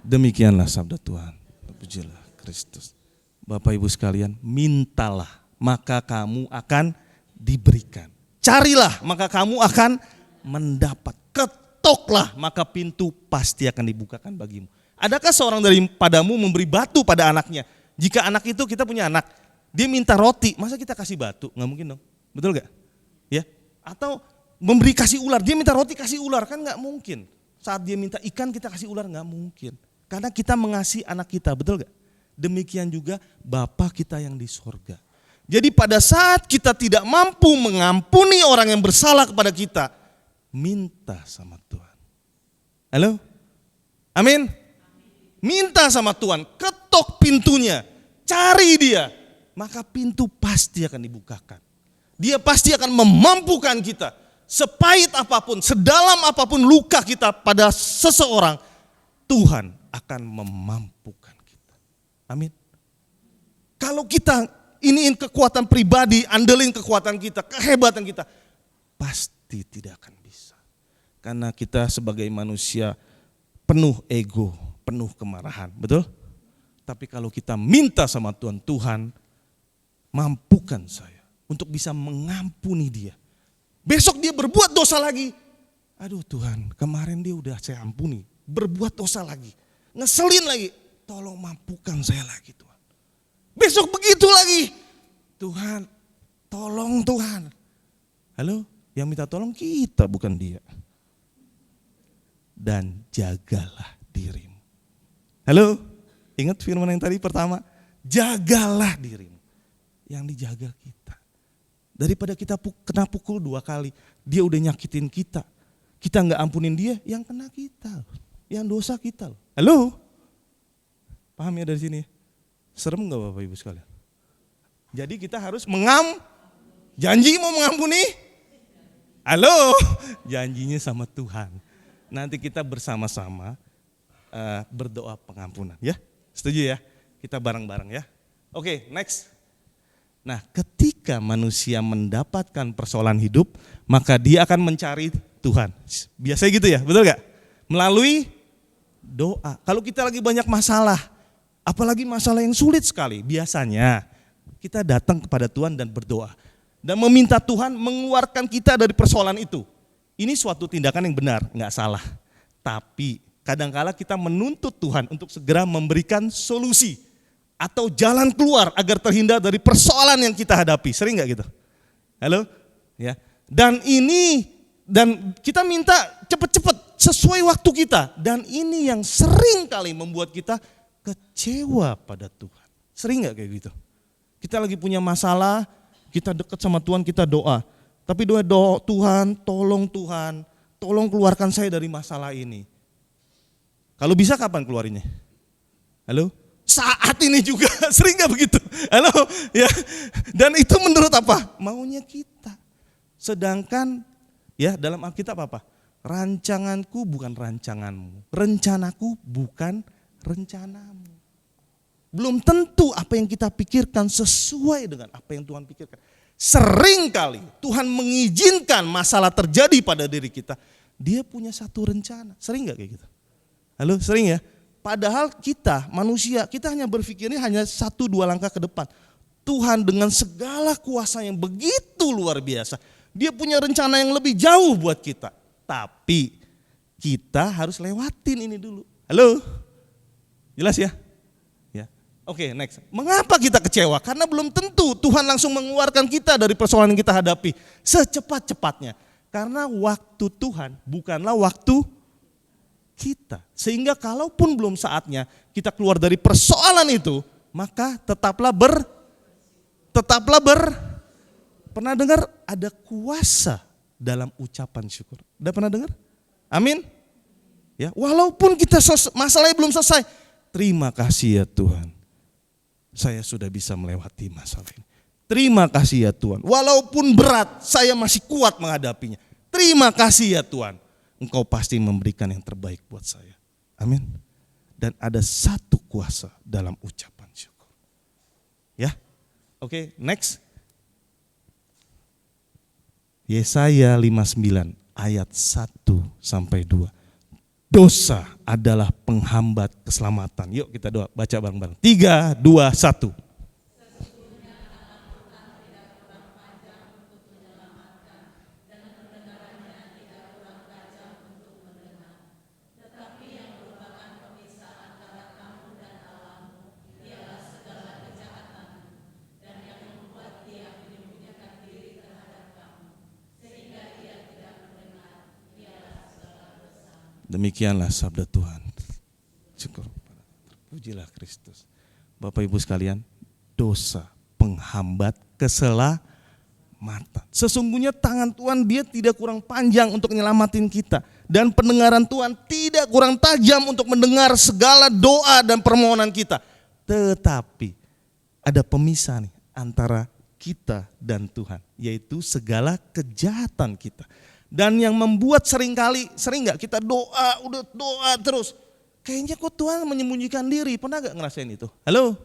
Demikianlah sabda Tuhan. Pujilah Kristus. Bapak Ibu sekalian, mintalah maka kamu akan diberikan. Carilah maka kamu akan mendapat. Ketoklah maka pintu pasti akan dibukakan bagimu. Adakah seorang daripadamu memberi batu pada anaknya? Jika anak itu, kita punya anak, dia minta roti, masa kita kasih batu? Nggak mungkin dong. Betul gak? Ya. Atau memberi kasih ular, dia minta roti kasih ular, kan nggak mungkin. Saat dia minta ikan kita kasih ular, nggak mungkin. Karena kita mengasihi anak kita, betul gak? Demikian juga Bapa kita yang di sorga. Jadi pada saat kita tidak mampu mengampuni orang yang bersalah kepada kita, minta sama Tuhan. Halo? Amin? Minta sama Tuhan, ketok pintunya, cari dia. Maka pintu pasti akan dibukakan. Dia pasti akan memampukan kita. sepahit apapun, sedalam apapun luka kita pada seseorang, Tuhan akan memampukan kita. Amin. Kalau kita iniin kekuatan pribadi, andelin kekuatan kita, kehebatan kita, pasti tidak akan bisa. Karena kita sebagai manusia penuh ego, penuh kemarahan, betul? Tapi kalau kita minta sama Tuhan, Tuhan mampukan saya untuk bisa mengampuni dia. Besok dia berbuat dosa lagi. Aduh Tuhan, kemarin dia udah saya ampuni. Berbuat dosa lagi. Ngeselin lagi. Tolong mampukan saya lagi Tuhan. Besok begitu lagi. Tuhan, tolong Tuhan. Halo, yang minta tolong kita bukan dia. Dan jagalah dirimu. Halo, ingat firman yang tadi pertama? Jagalah dirimu. Yang dijaga kita. Daripada kita kena pukul 2 kali, dia udah nyakitin kita. Kita nggak ampunin dia, yang kena kita. Yang dosa kita. Halo? Paham ya dari sini? Serem nggak Bapak Ibu sekalian? Jadi kita harus janji mau mengampuni? Halo? Janjinya sama Tuhan. Nanti kita bersama-sama berdoa pengampunan ya. Setuju ya? Kita bareng-bareng ya. Oke, next. Nah, ketika manusia mendapatkan persoalan hidup, maka dia akan mencari Tuhan. Biasanya gitu ya, betul gak? Melalui doa. Kalau kita lagi banyak masalah, apalagi masalah yang sulit sekali, biasanya kita datang kepada Tuhan dan berdoa. Dan meminta Tuhan mengeluarkan kita dari persoalan itu. Ini suatu tindakan yang benar, gak salah. Tapi kadangkala kita menuntut Tuhan untuk segera memberikan solusi atau jalan keluar agar terhindar dari persoalan yang kita hadapi. Sering gak gitu? Halo? Ya. Dan kita minta cepet-cepet sesuai waktu kita. Dan ini yang sering kali membuat kita kecewa pada Tuhan. Sering gak kayak gitu? Kita lagi punya masalah, kita dekat sama Tuhan, kita doa. Tapi doa Tuhan, tolong keluarkan saya dari masalah ini. Kalau bisa kapan keluarinnya? Halo? Saat ini juga, sering gak begitu? Halo, ya. Dan itu menurut apa? Maunya kita. Sedangkan ya dalam Alkitab apa? Rancanganku bukan rancanganmu, rencanaku bukan rencanamu. Belum tentu apa yang kita pikirkan sesuai dengan apa yang Tuhan pikirkan. Sering kali Tuhan mengizinkan masalah terjadi pada diri kita. Dia punya satu rencana. Sering gak kayak gitu? Halo, sering ya? Padahal kita manusia, kita hanya berpikirnya hanya 1-2 langkah ke depan. Tuhan dengan segala kuasa yang begitu luar biasa, dia punya rencana yang lebih jauh buat kita. Tapi kita harus lewatin ini dulu. Halo? Jelas ya? Ya. Oke, next. Mengapa kita kecewa? Karena belum tentu Tuhan langsung mengeluarkan kita dari persoalan yang kita hadapi secepat-cepatnya. Karena waktu Tuhan bukanlah waktu kita. Sehingga kalaupun belum saatnya kita keluar dari persoalan itu, maka tetaplah pernah dengar ada kuasa dalam ucapan syukur. Udah pernah dengar? Amin. Ya, walaupun kita masalahnya belum selesai, terima kasih ya Tuhan. Saya sudah bisa melewati masalah ini. Terima kasih ya Tuhan. Walaupun berat, saya masih kuat menghadapinya. Terima kasih ya Tuhan. Engkau pasti memberikan yang terbaik buat saya. Amin. Dan ada satu kuasa dalam ucapan syukur. Ya. Oke, next. Yesaya 59 ayat 1-2. Dosa adalah penghambat keselamatan. Yuk kita doa, baca bareng-bareng. 3, 2, 1. Demikianlah sabda Tuhan. Syukur. Pujilah Kristus. Bapak Ibu sekalian, dosa penghambat keselamatan. Sesungguhnya tangan Tuhan dia tidak kurang panjang untuk menyelamatin kita. Dan pendengaran Tuhan tidak kurang tajam untuk mendengar segala doa dan permohonan kita. Tetapi ada pemisah nih antara kita dan Tuhan, yaitu segala kejahatan kita. Dan yang membuat sering nggak kita udah doa terus. Kayaknya kok Tuhan menyembunyikan diri, pernah gak ngerasain itu? Halo?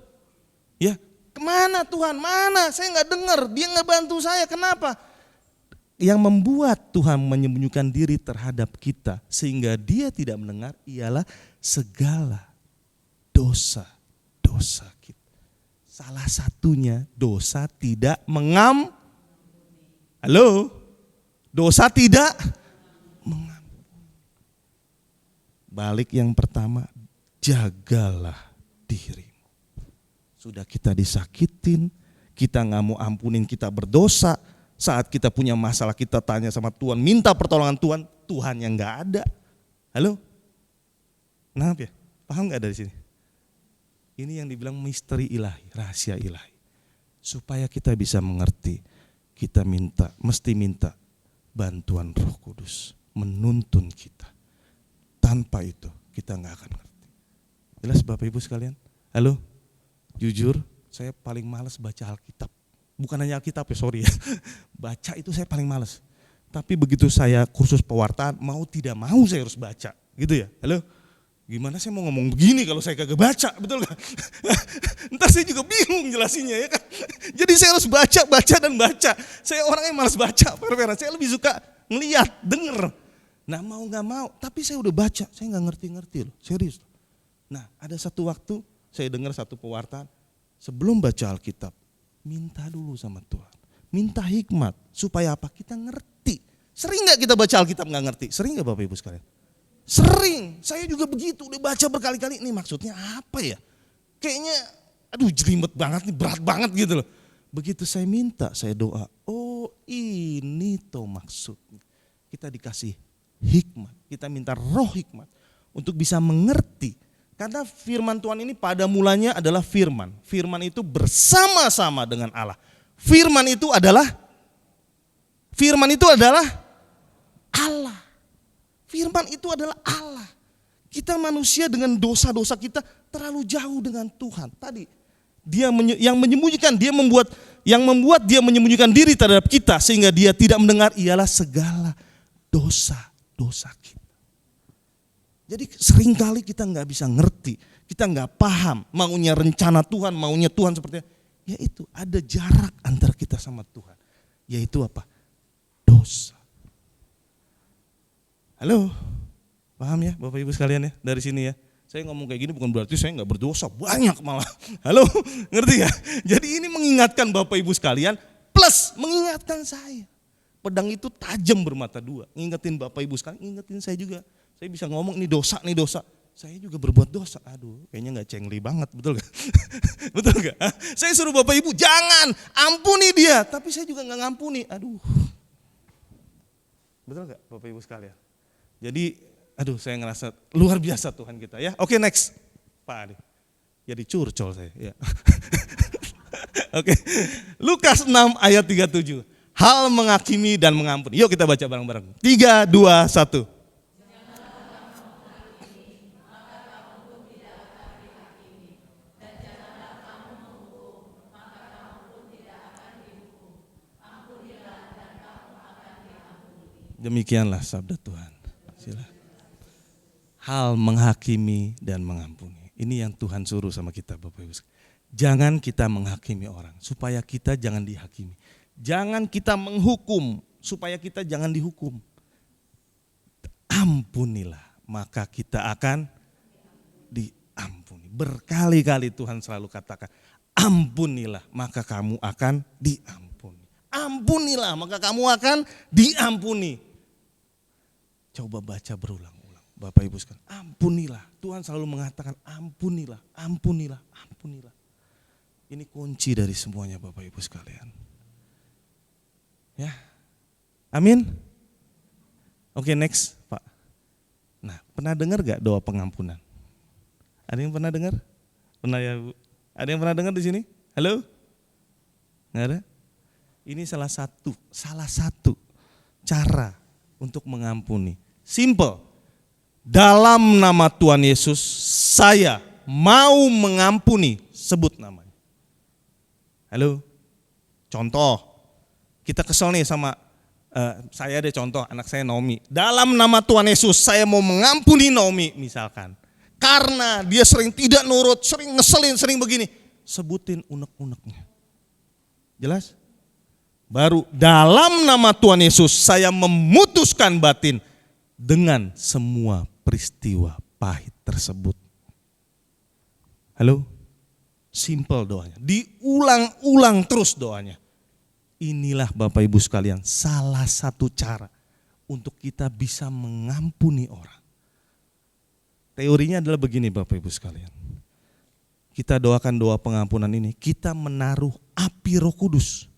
Ya, kemana Tuhan, mana? Saya gak dengar, dia gak bantu saya, kenapa? Yang membuat Tuhan menyembunyikan diri terhadap kita sehingga dia tidak mendengar ialah segala dosa kita. Salah satunya dosa tidak Halo? Dosa tidak mengampuni. Balik yang pertama, jagalah dirimu. Sudah kita disakitin, kita gak mau ampunin, kita berdosa. Saat kita punya masalah kita tanya sama Tuhan, minta pertolongan Tuhan, Tuhan yang gak ada. Halo? Kenapa ya? Paham gak dari sini? Ini yang dibilang misteri ilahi, rahasia ilahi. Supaya kita bisa mengerti, kita mesti minta bantuan Roh Kudus menuntun kita. Tanpa itu kita gak akan ngerti. Jelas Bapak Ibu sekalian? Halo? Jujur saya paling malas baca Alkitab. Bukan hanya Alkitab ya, sorry ya. Baca itu saya paling malas. Tapi begitu saya kursus pewartaan, mau tidak mau saya harus baca. Gitu ya, halo? Gimana saya mau ngomong begini kalau saya kagak baca, betul gak? Ntar saya juga bingung jelasinnya ya kan. Jadi saya harus baca dan baca. Saya orangnya malas baca, saya lebih suka ngeliat, denger. Nah mau gak mau, tapi saya udah baca, saya gak ngerti-ngerti loh, serius. Nah ada satu waktu saya dengar satu pewartaan, sebelum baca Alkitab, minta dulu sama Tuhan. Minta hikmat, supaya apa? Kita ngerti. Sering gak kita baca Alkitab gak ngerti? Sering gak Bapak Ibu sekalian? Sering, saya juga begitu, udah baca berkali-kali, ini maksudnya apa ya? Kayaknya, jelimet banget nih, berat banget gitu loh. Begitu saya minta, saya doa, oh ini toh maksudnya. Kita dikasih hikmat, kita minta roh hikmat untuk bisa mengerti. Karena firman Tuhan ini pada mulanya adalah firman. Firman itu bersama-sama dengan Allah. Firman itu adalah Allah. Firman itu adalah Allah. Kita manusia dengan dosa-dosa kita terlalu jauh dengan Tuhan. Tadi dia yang menyembunyikan, yang membuat dia menyembunyikan diri terhadap kita sehingga dia tidak mendengar ialah segala dosa-dosa kita. Jadi seringkali kita nggak bisa ngerti, kita nggak paham maunya rencana Tuhan, maunya Tuhan seperti apa. Yaitu ada jarak antara kita sama Tuhan. Yaitu apa? Dosa. Halo, paham ya Bapak Ibu sekalian ya dari sini ya. Saya ngomong kayak gini bukan berarti saya nggak berdosa, banyak malah. Halo, ngerti ya? Jadi ini mengingatkan Bapak Ibu sekalian plus mengingatkan saya. Pedang itu tajam bermata dua, ngingetin Bapak Ibu sekalian, ngingetin saya juga. Saya bisa ngomong ini dosa. Saya juga berbuat dosa. Aduh, kayaknya nggak cengli banget, betul gak? Betul gak? Saya suruh Bapak Ibu jangan ampuni dia, tapi saya juga nggak ngampuni. Aduh, betul gak Bapak Ibu sekalian? Jadi, saya ngerasa luar biasa Tuhan kita ya. Oke, next, Pak Adi. Jadi curcol saya. Ya. Oke, Lukas 6 ayat 37. Hal menghakimi dan mengampuni. Yuk kita baca bareng-bareng. 3, 2, 1. Demikianlah sabda Tuhan. Sila. Hal menghakimi dan mengampuni. Ini yang Tuhan suruh sama kita Bapak Ibu. Jangan kita menghakimi orang supaya kita jangan dihakimi. Jangan kita menghukum supaya kita jangan dihukum. Ampunilah maka kita akan diampuni. Berkali-kali Tuhan selalu katakan, ampunilah maka kamu akan diampuni. Ampunilah maka kamu akan diampuni. Coba baca berulang-ulang Bapak Ibu sekalian. Ampunilah. Tuhan selalu mengatakan ampunilah, ampunilah, ampunilah. Ini kunci dari semuanya Bapak Ibu sekalian. Ya. Amin. Oke, next Pak. Nah, pernah dengar gak doa pengampunan? Ada yang pernah dengar? Pernah ya Bu? Ada yang pernah dengar di sini? Halo? Nggak ada? Ini salah satu cara untuk mengampuni. Simple. Dalam nama Tuhan Yesus, saya mau mengampuni. Sebut namanya. Halo? Contoh, kita kesel nih sama Saya ada contoh, anak saya Naomi. Dalam nama Tuhan Yesus saya mau mengampuni Naomi misalkan. Karena dia sering tidak nurut, sering ngeselin, sering begini. Sebutin unek-uneknya. Jelas? Baru dalam nama Tuhan Yesus saya memutuskan batin dengan semua peristiwa pahit tersebut. Halo? Simple doanya. Diulang-ulang terus doanya. Inilah Bapak Ibu sekalian salah satu cara untuk kita bisa mengampuni orang. Teorinya adalah begini Bapak Ibu sekalian. Kita doakan doa pengampunan ini, kita menaruh api Roh Kudus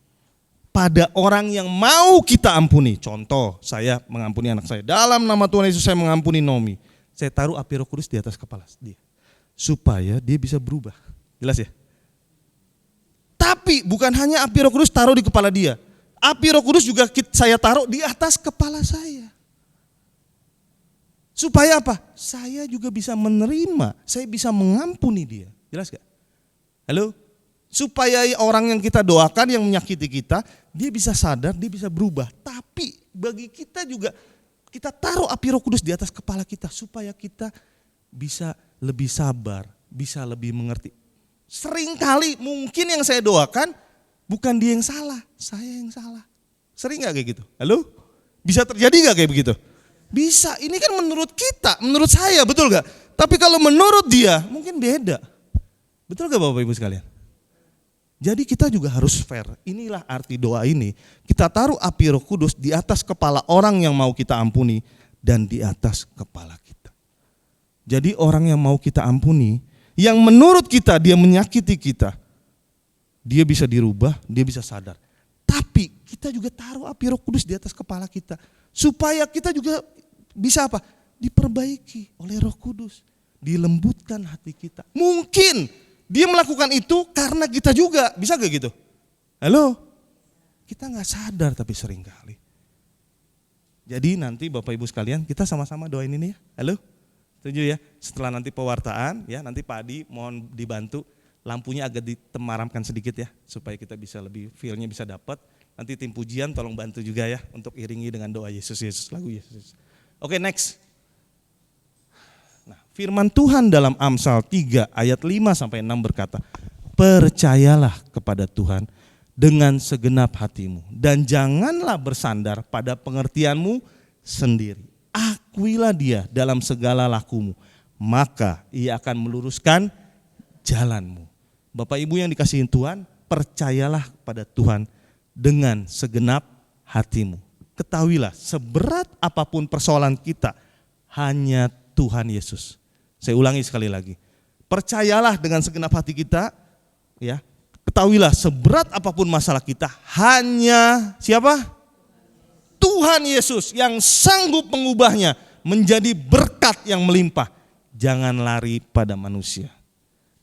pada orang yang mau kita ampuni. Contoh, saya mengampuni anak saya. Dalam nama Tuhan Yesus saya mengampuni Naomi. Saya taruh api Roh Kudus di atas kepala dia. Supaya dia bisa berubah. Jelas ya? Tapi bukan hanya api Roh Kudus taruh di kepala dia. Api Roh Kudus juga saya taruh di atas kepala saya. Supaya apa? Saya juga bisa menerima, saya bisa mengampuni dia. Jelas gak? Halo? Supaya orang yang kita doakan yang menyakiti kita, dia bisa sadar, dia bisa berubah. Tapi bagi kita juga, kita taruh api Roh Kudus di atas kepala kita. Supaya kita bisa lebih sabar, bisa lebih mengerti. Seringkali mungkin yang saya doakan bukan dia yang salah, saya yang salah. Sering gak kayak gitu? Halo? Bisa terjadi gak kayak begitu? Bisa, ini kan menurut kita, menurut saya, betul gak? Tapi kalau menurut dia mungkin beda. Betul gak Bapak Ibu sekalian? Jadi kita juga harus fair. Inilah arti doa ini. Kita taruh api Roh Kudus di atas kepala orang yang mau kita ampuni dan di atas kepala kita. Jadi orang yang mau kita ampuni, yang menurut kita dia menyakiti kita, dia bisa dirubah, dia bisa sadar. Tapi kita juga taruh api Roh Kudus di atas kepala kita. Supaya kita juga bisa apa? Diperbaiki oleh Roh Kudus. Dilembutkan hati kita. Mungkin dia melakukan itu karena kita juga. Bisa gak gitu? Halo? Kita gak sadar tapi sering kali. Jadi nanti Bapak Ibu sekalian kita sama-sama doain ini ya. Halo? Setuju ya? Setelah nanti pewartaan ya, nanti Pak Adi mohon dibantu. Lampunya agak ditemaramkan sedikit ya. Supaya kita bisa lebih feel-nya bisa dapat. Nanti tim pujian tolong bantu juga ya untuk iringi dengan doa Yesus, Yesus, lagu Yesus. Oke, next. Nah, firman Tuhan dalam Amsal 3 ayat 5 sampai 6 berkata, "Percayalah kepada Tuhan dengan segenap hatimu dan janganlah bersandar pada pengertianmu sendiri. Akuilah Dia dalam segala lakumu, maka Ia akan meluruskan jalanmu." Bapak Ibu yang dikasihi Tuhan, percayalah pada Tuhan dengan segenap hatimu. Ketahuilah seberat apapun persoalan kita, hanya Tuhan Yesus. Saya ulangi sekali lagi. Percayalah dengan segenap hati kita, ya. Ketahuilah seberat apapun masalah kita, hanya siapa? Tuhan Yesus yang sanggup mengubahnya menjadi berkat yang melimpah. Jangan lari pada manusia.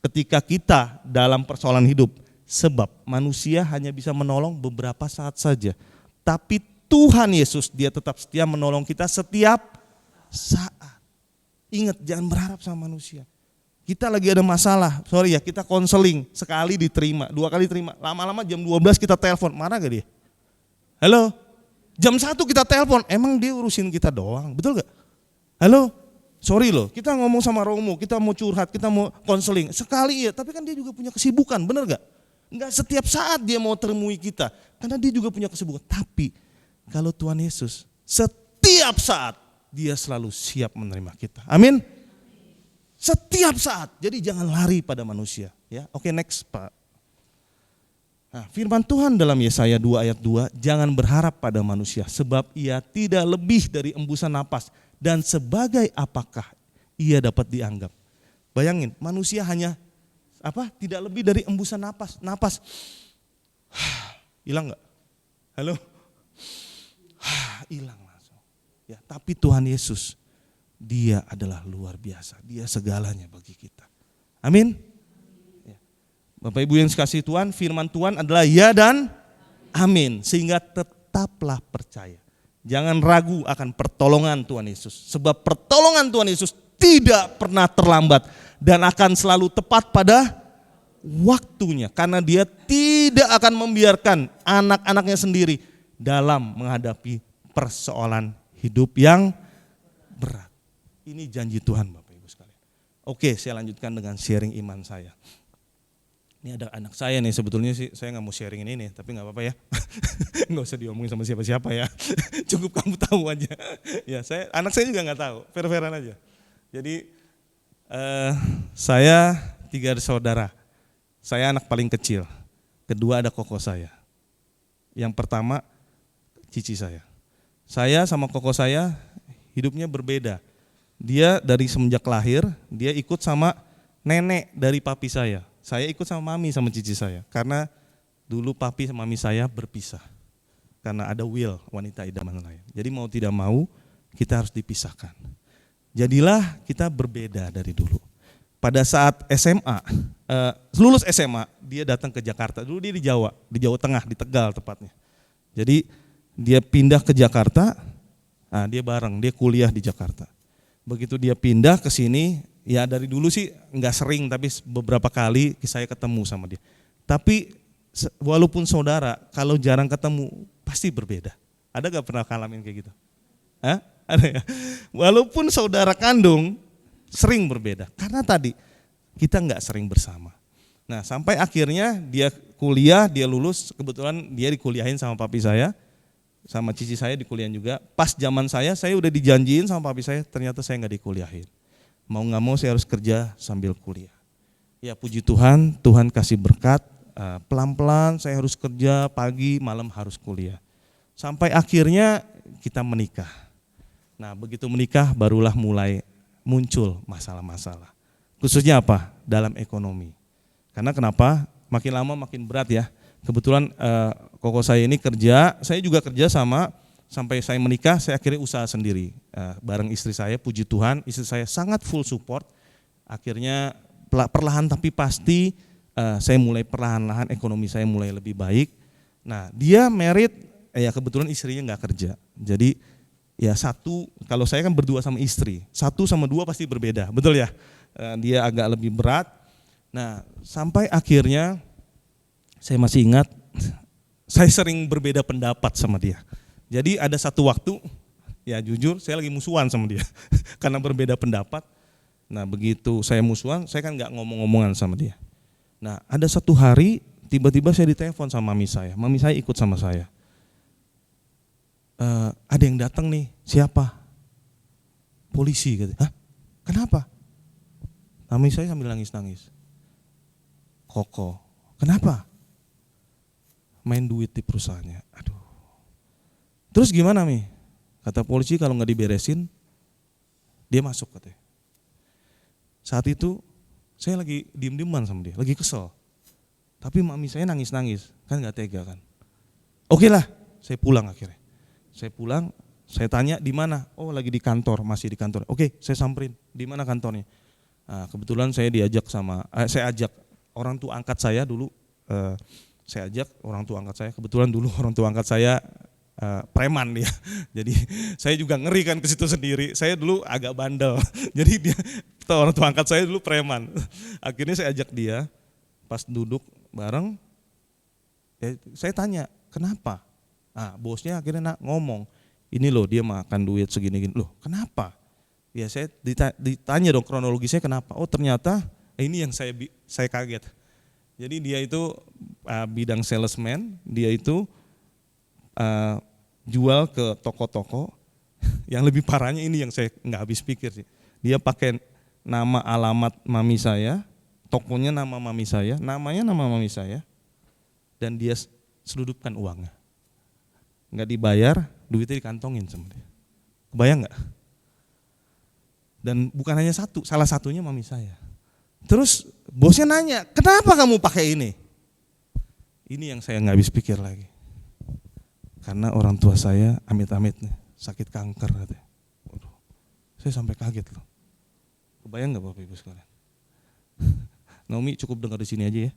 Ketika kita dalam persoalan hidup, sebab manusia hanya bisa menolong beberapa saat saja. Tapi Tuhan Yesus dia tetap setia menolong kita setiap saat. Ingat, jangan berharap sama manusia. Kita lagi ada masalah, sorry ya, kita konseling, sekali diterima, 2 kali terima. Lama-lama jam 12 kita telepon, marah gak dia? Halo? Jam 1 kita telepon, emang dia urusin kita doang, betul gak? Halo? Sorry loh, kita ngomong sama Romo, kita mau curhat, kita mau konseling. Sekali ya, tapi kan dia juga punya kesibukan, bener gak? Enggak setiap saat dia mau temui kita, karena dia juga punya kesibukan. Tapi kalau Tuhan Yesus setiap saat dia selalu siap menerima kita. Amin. Setiap saat. Jadi jangan lari pada manusia. Ya, oke, next Pak. Nah, firman Tuhan dalam Yesaya 2 ayat 2, jangan berharap pada manusia, sebab ia tidak lebih dari embusan napas, dan sebagai apakah ia dapat dianggap. Bayangin, manusia hanya tidak lebih dari embusan napas. Hilang nggak? Halo? Hilang langsung. Ya, tapi Tuhan Yesus, Dia adalah luar biasa. Dia segalanya bagi kita. Amin. Ya. Bapak Ibu yang dikasihi Tuhan, firman Tuhan adalah ya dan amin. Sehingga tetaplah percaya. Jangan ragu akan pertolongan Tuhan Yesus. Sebab pertolongan Tuhan Yesus tidak pernah terlambat dan akan selalu tepat pada waktunya. Karena Dia tidak akan membiarkan anak-anaknya sendiri dalam menghadapi persoalan hidup yang berat. Ini janji Tuhan Bapak Ibu sekalian. Oke, saya lanjutkan dengan sharing iman saya. Ini ada anak saya nih, sebetulnya sih saya nggak mau sharing ini nih, tapi nggak apa-apa ya. Nggak usah diomongin sama siapa-siapa ya. Cukup kamu tahu aja. Ya, anak saya juga nggak tahu, fair-fairan aja. Jadi saya 3 saudara. Saya anak paling kecil. Kedua ada koko saya. Yang pertama cici saya. Saya sama koko saya hidupnya berbeda. Dia dari semenjak lahir, dia ikut sama nenek dari papi saya. Saya ikut sama mami sama cici saya. Karena dulu papi sama mami saya berpisah. Karena ada Will, wanita idaman lain. Jadi mau tidak mau kita harus dipisahkan. Jadilah kita berbeda dari dulu. Pada saat SMA, lulus SMA, dia datang ke Jakarta. Dulu dia di Jawa Tengah, di Tegal tepatnya. Jadi dia pindah ke Jakarta, dia kuliah di Jakarta. Begitu dia pindah ke sini, ya dari dulu sih nggak sering, tapi beberapa kali saya ketemu sama dia. Tapi walaupun saudara, kalau jarang ketemu pasti berbeda. Ada gak pernah ngalamin kayak gitu? Ada ya? Walaupun saudara kandung sering berbeda, karena tadi kita nggak sering bersama. Nah sampai akhirnya dia kuliah, dia lulus, kebetulan dia dikuliahin sama papi saya, sama cici saya dikuliahin juga. Pas zaman saya udah dijanjiin sama papi saya, ternyata saya nggak dikuliahin. Mau nggak mau saya harus kerja sambil kuliah. Ya puji Tuhan, Tuhan kasih berkat, pelan-pelan saya harus kerja, pagi malam harus kuliah. Sampai akhirnya kita menikah. Nah begitu menikah barulah mulai muncul masalah-masalah. Khususnya apa? Dalam ekonomi. Karena kenapa? Makin lama makin berat ya. Kebetulan koko saya ini kerja, saya juga kerja sampai saya menikah, saya akhirnya usaha sendiri. Bareng istri saya, puji Tuhan, istri saya sangat full support. Akhirnya perlahan tapi pasti saya mulai perlahan-lahan ekonomi saya mulai lebih baik. Nah dia married, ya kebetulan istrinya nggak kerja. Jadi ya kalau saya kan berdua sama istri, 1 sama 2 pasti berbeda, betul ya? Dia agak lebih berat. Nah sampai akhirnya saya masih ingat, saya sering berbeda pendapat sama dia. Jadi ada satu waktu, ya jujur saya lagi musuhan sama dia, karena berbeda pendapat. Nah begitu saya musuhan, saya kan nggak ngomong-ngomongan sama dia. Nah ada satu hari, tiba-tiba saya ditelepon sama mami saya ikut sama saya. Ada yang datang nih, siapa? Polisi gitu. Hah? Kenapa? Mami saya sambil nangis-nangis. Koko, kenapa? Main duit di perusahaannya. Aduh. Terus gimana Mi? Kata polisi kalau nggak diberesin, dia masuk katanya. Saat itu saya lagi diem-dieman sama dia, lagi kesel. Tapi mami saya nangis-nangis, kan nggak tega kan. Oke lah, saya pulang akhirnya. Saya pulang, saya tanya di mana? Oh lagi di kantor, masih di kantor. Oke, saya samperin. Di mana kantornya? Nah, kebetulan saya saya ajak orang tua angkat saya dulu. Saya ajak orang tua angkat saya, kebetulan dulu orang tua angkat saya preman dia. Jadi saya juga ngeri kan ke situ sendiri. Saya dulu agak bandel. Jadi orang tua angkat saya dulu preman. Akhirnya saya ajak dia, pas duduk bareng, saya tanya, kenapa? Nah, bosnya akhirnya ngomong, ini loh dia makan duit segini-gini. Loh, kenapa? Ya saya ditanya dong kronologisnya kenapa? Oh, ternyata ini yang saya kaget. Jadi dia itu bidang salesman, dia itu jual ke toko-toko. Yang lebih parahnya ini yang saya nggak habis pikir sih. Dia pakai nama alamat mami saya, tokonya nama mami saya, namanya nama mami saya, dan dia seludupkan uangnya. Nggak dibayar, duitnya dikantongin sama dia. Kebayang nggak? Dan bukan hanya satu, salah satunya mami saya. Terus bosnya nanya, kenapa kamu pakai ini? Ini yang saya nggak habis pikir lagi. Karena orang tua saya amit-amit nih, sakit kanker katanya. Waduh, saya sampai kaget loh. Kebayang nggak Bapak Ibu sekalian? Naomi cukup dengar di sini aja ya.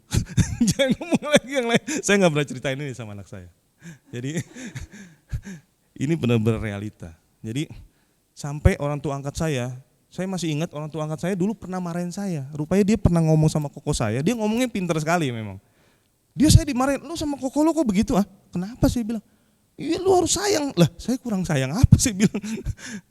Jangan ngomong lagi yang lain. Saya nggak pernah ceritain ini sama anak saya. Jadi ini benar-benar realita. Jadi sampai orang tua angkat saya masih ingat orang tua angkat saya dulu pernah marahin saya. Rupanya dia pernah ngomong sama koko saya, dia ngomongnya pintar sekali memang. Dia saya dimarahin, lu sama koko lu kok begitu ah? Kenapa sih bilang? Iya lu harus sayang. Lah saya kurang sayang apa sih bilang.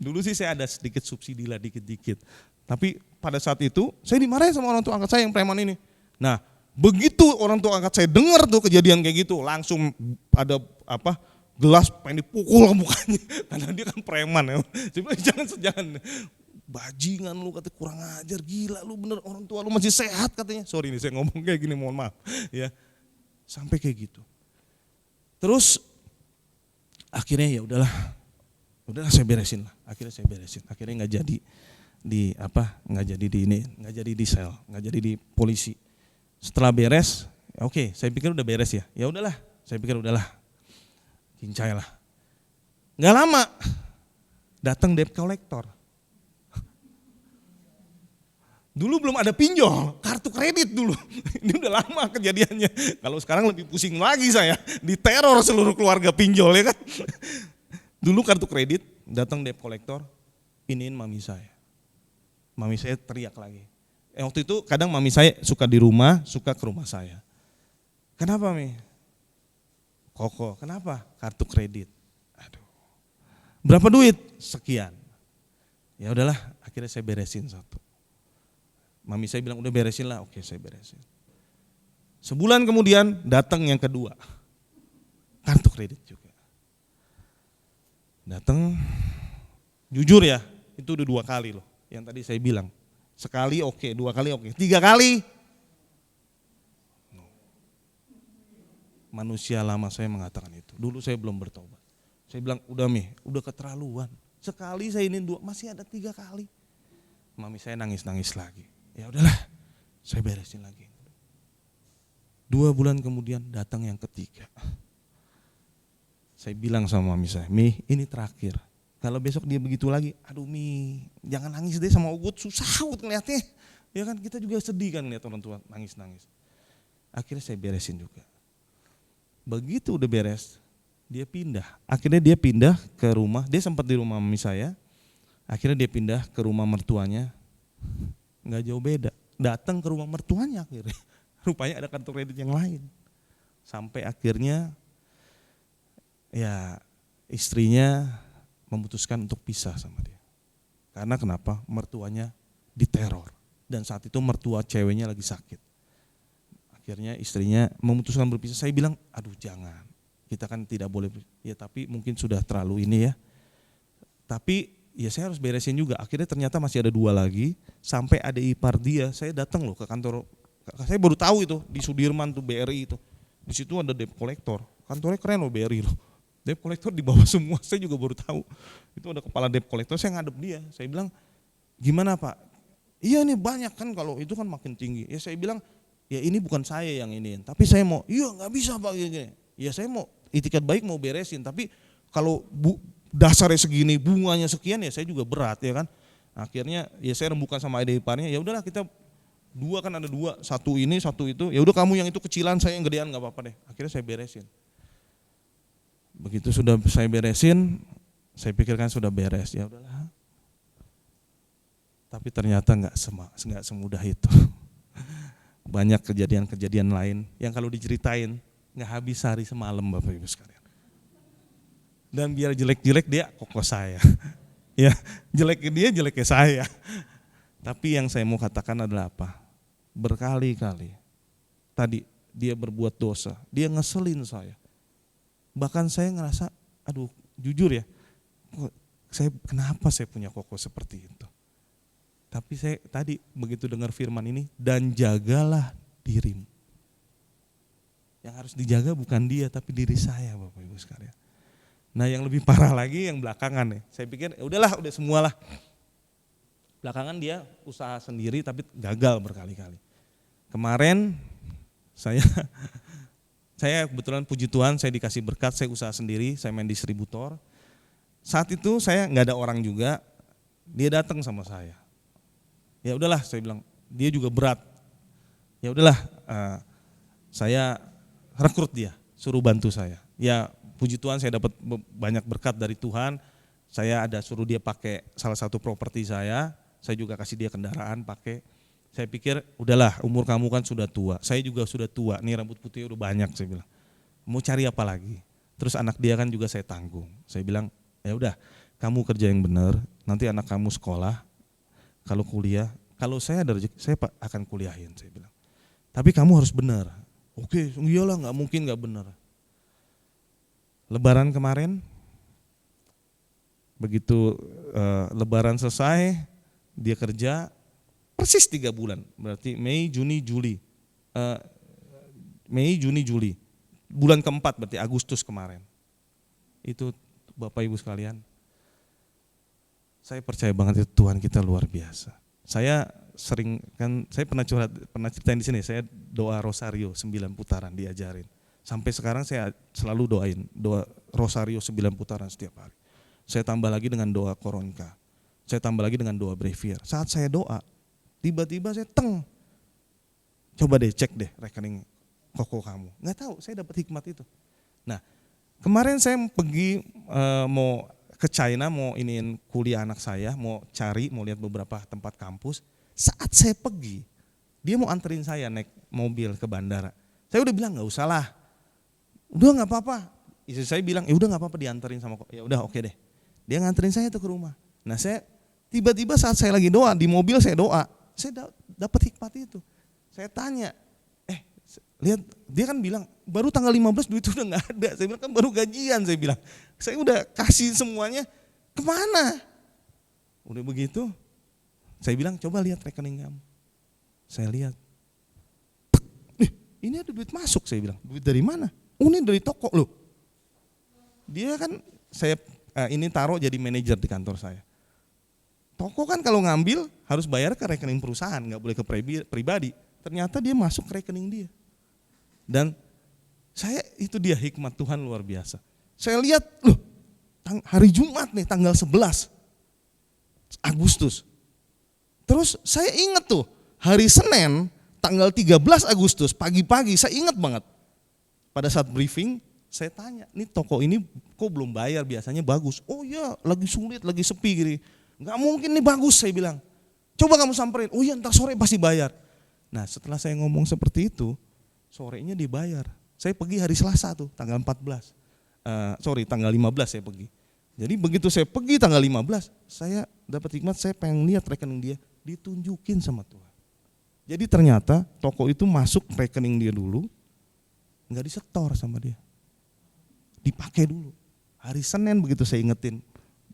Dulu sih saya ada sedikit subsidi lah dikit-dikit. Tapi pada saat itu saya dimarahin sama orang tua angkat saya yang preman ini. Nah begitu orang tua angkat saya dengar tuh kejadian kayak gitu, langsung ada gelas pengen dipukul ke mukanya. Karena dia kan preman ya. Saya bilang jangan. Bajingan lu, kata kurang ajar, gila lu bener, orang tua lu masih sehat katanya. Sorry nih saya ngomong kayak gini, mohon maaf ya. Sampai kayak gitu. Terus akhirnya ya udahlah saya beresin lah. Akhirnya nggak jadi nggak jadi di sel, nggak jadi di polisi. Setelah beres, oke, saya pikir udah beres ya. Ya udahlah, saya pikir udahlah, cincai lah. Nggak lama, datang debt collector. Dulu belum ada pinjol, kartu kredit dulu. Ini udah lama kejadiannya. Kalau sekarang lebih pusing lagi saya, diteror seluruh keluarga pinjol ya kan. Dulu kartu kredit, datang debt collector, iniin mami saya. Mami saya teriak lagi. Waktu itu kadang mami saya suka di rumah, suka ke rumah saya. Kenapa Mi? Koko, kenapa? Kartu kredit. Aduh. Berapa duit? Sekian. Ya udahlah, akhirnya saya beresin satu. Mami saya bilang udah beresin lah, oke saya beresin. Sebulan kemudian datang yang kedua, kartu kredit juga. Datang, jujur ya, itu udah 2 kali loh. Yang tadi saya bilang, sekali oke, 2 kali oke, 3 kali. Manusia lama saya mengatakan itu. Dulu saya belum bertobat. Saya bilang udah Mi, udah keterlaluan. Sekali saya ini 2, masih ada 3 kali. Mami saya nangis-nangis lagi. Ya udahlah, saya beresin lagi. 2 bulan kemudian datang yang ketiga. Saya bilang sama mami saya, Mi ini terakhir. Kalau besok dia begitu lagi, aduh Mi jangan nangis deh sama Ugut, susah Ugut ngeliatnya. Ya kan kita juga sedih kan lihat orang tua nangis-nangis. Akhirnya saya beresin juga. Begitu udah beres, dia pindah. Akhirnya dia pindah ke rumah, dia sempat di rumah mami saya. Akhirnya dia pindah ke rumah mertuanya. Nggak jauh beda, datang ke rumah mertuanya akhirnya, rupanya ada kartu kredit yang lain. Sampai akhirnya ya istrinya memutuskan untuk pisah sama dia. Karena kenapa? Mertuanya diteror dan saat itu mertua ceweknya lagi sakit. Akhirnya istrinya memutuskan berpisah. Saya bilang, aduh jangan, kita kan tidak boleh, ya tapi mungkin sudah terlalu ini ya. Tapi ya saya harus beresin juga. Akhirnya ternyata masih ada 2 lagi. Sampai ada ipar dia, saya datang loh ke kantor. Saya baru tahu itu di Sudirman tuh BRI itu. Di situ ada debt collector. Kantornya keren loh BRI loh. Debt collector di bawah semua. Saya juga baru tahu. Itu ada kepala debt collector. Saya ngadep dia. Saya bilang, gimana Pak? Iya nih banyak kan, kalau itu kan makin tinggi. Ya saya bilang, ya ini bukan saya yang iniin. Tapi saya mau, iya nggak bisa Pak. Ya saya mau itikat baik mau beresin. Tapi kalau dasarnya segini, bunganya sekian, ya saya juga berat ya kan. Akhirnya ya saya rembukan sama adik iparnya, ya udahlah kita 2 kan ada 2, 1 ini, 1 itu. Ya udah kamu yang itu kecilan, saya yang gedean nggak apa-apa deh. Akhirnya saya beresin. Begitu sudah saya beresin, saya pikirkan sudah beres, ya udahlah. Tapi ternyata nggak semudah itu. Banyak kejadian-kejadian lain yang kalau diceritain nggak habis hari semalam Bapak Ibu sekalian. Dan biar jelek-jelek dia koko saya. Ya, jelek dia jeleknya saya. Tapi yang saya mau katakan adalah apa? Berkali-kali tadi dia berbuat dosa, dia ngeselin saya. Bahkan saya ngerasa, aduh jujur ya, kenapa saya punya koko seperti itu? Tapi saya tadi begitu dengar firman ini, dan jagalah dirimu. Yang harus dijaga bukan dia, tapi diri saya Bapak Ibu sekalian. Nah yang lebih parah lagi yang belakangan nih, saya pikir udah semualah. Belakangan dia usaha sendiri tapi gagal berkali-kali. Kemarin saya kebetulan puji Tuhan saya dikasih berkat, saya usaha sendiri, saya main distributor. Saat itu saya nggak ada orang juga, dia datang sama saya. Ya udahlah saya bilang, dia juga berat. Ya udahlah saya rekrut dia, suruh bantu saya. Ya puji Tuhan saya dapat banyak berkat dari Tuhan. Saya ada suruh dia pakai salah satu properti saya juga kasih dia kendaraan pakai. Saya pikir udahlah umur kamu kan sudah tua, saya juga sudah tua, nih rambut putih udah banyak saya bilang. Mau cari apa lagi? Terus anak dia kan juga saya tanggung. Saya bilang, ya udah, kamu kerja yang benar, nanti anak kamu sekolah, kalau kuliah, kalau saya ada rezeki, saya akan kuliahin, saya bilang. Tapi kamu harus benar. Oke, iyalah, nggak mungkin nggak benar. Lebaran kemarin, begitu Lebaran selesai, dia kerja persis 3 bulan, berarti Mei, Juni, Juli. Mei, Juni, Juli. Bulan keempat berarti Agustus kemarin. Itu Bapak Ibu sekalian, saya percaya banget itu Tuhan kita luar biasa. Saya sering kan, saya pernah ceritain di sini, saya doa rosario 9 putaran diajarin. Sampai sekarang saya selalu doain, doa rosario 9 putaran setiap hari. Saya tambah lagi dengan doa koronka. Saya tambah lagi dengan doa brevier. Saat saya doa, tiba-tiba saya coba deh cek deh rekening koko kamu. Nggak tahu, saya dapat hikmat itu. Nah, kemarin saya pergi mau ke China, mau iniin kuliah anak saya, mau lihat beberapa tempat kampus. Saat saya pergi, dia mau anterin saya naik mobil ke bandara. Saya udah bilang nggak usah lah, udah nggak apa-apa. Istri saya bilang, ya udah nggak apa-apa dianterin sama kok. Ya udah oke deh. Dia nganterin saya tuh ke rumah. Nah saya tiba-tiba saat saya lagi doa di mobil saya doa, saya dapat hikmat itu. Saya tanya, lihat, dia kan bilang baru tanggal 15 duit udah nggak ada. Saya bilang kan baru gajian, saya bilang. Saya udah kasih semuanya, kemana? Udah begitu, saya bilang coba lihat rekening kamu. Saya lihat, ini ada duit masuk, saya bilang. Duit dari mana? Oh ini dari toko loh. Dia kan saya ini taruh jadi manajer di kantor saya. Toko kan kalau ngambil harus bayar ke rekening perusahaan, nggak boleh ke pribadi. Ternyata dia masuk ke rekening dia. Dan itu dia hikmat Tuhan luar biasa. Saya lihat, loh, hari Jumat nih tanggal 11 Agustus. Terus saya ingat tuh, hari Senin tanggal 13 Agustus pagi-pagi saya ingat banget. Pada saat briefing saya tanya, nih toko ini kok belum bayar, biasanya bagus. Oh iya, lagi sulit, lagi sepi gini. Nggak mungkin nih bagus, saya bilang. Coba kamu samperin, oh iya ntar sore pasti bayar. Nah setelah saya ngomong seperti itu, sorenya dibayar. Saya pergi hari Selasa tuh, tanggal 14. Tanggal 15 saya pergi. Jadi begitu saya pergi tanggal 15, saya dapat hikmat, saya pengen lihat rekening dia, ditunjukin sama Tuhan. Jadi ternyata toko itu masuk rekening dia dulu, nggak disetor sama dia. Dipakai dulu. Hari Senin begitu saya ingetin,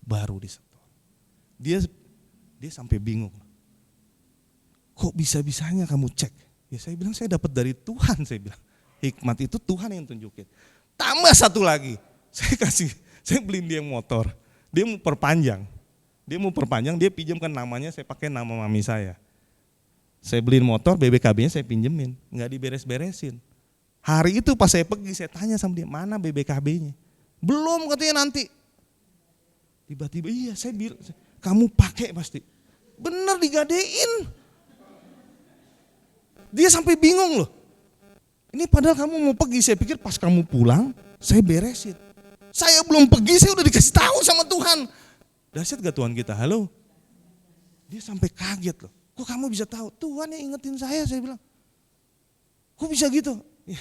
baru disetor. Dia sampai bingung. Kok bisa-bisanya kamu cek? Ya saya bilang saya dapat dari Tuhan, saya bilang. Hikmat itu Tuhan yang tunjukin. Tambah satu lagi, saya beliin dia motor. Dia mau perpanjang, dia pinjamkan namanya, saya pakai nama mami saya. Saya beliin motor, BBKB-nya saya pinjemin, nggak diberes-beresin. Hari itu pas saya pergi, saya tanya sama dia, mana BBKB-nya? Belum, katanya nanti. Tiba-tiba, iya saya bilang, kamu pakai pasti. Bener digadein. Dia sampai bingung loh. Ini padahal kamu mau pergi, saya pikir pas kamu pulang, saya beresin. Saya belum pergi, saya udah dikasih tahu sama Tuhan. Dahsyat gak Tuhan kita? Halo? Dia sampai kaget loh. Kok kamu bisa tahu? Tuhan yang ingetin saya bilang. Kok bisa gitu? Ya,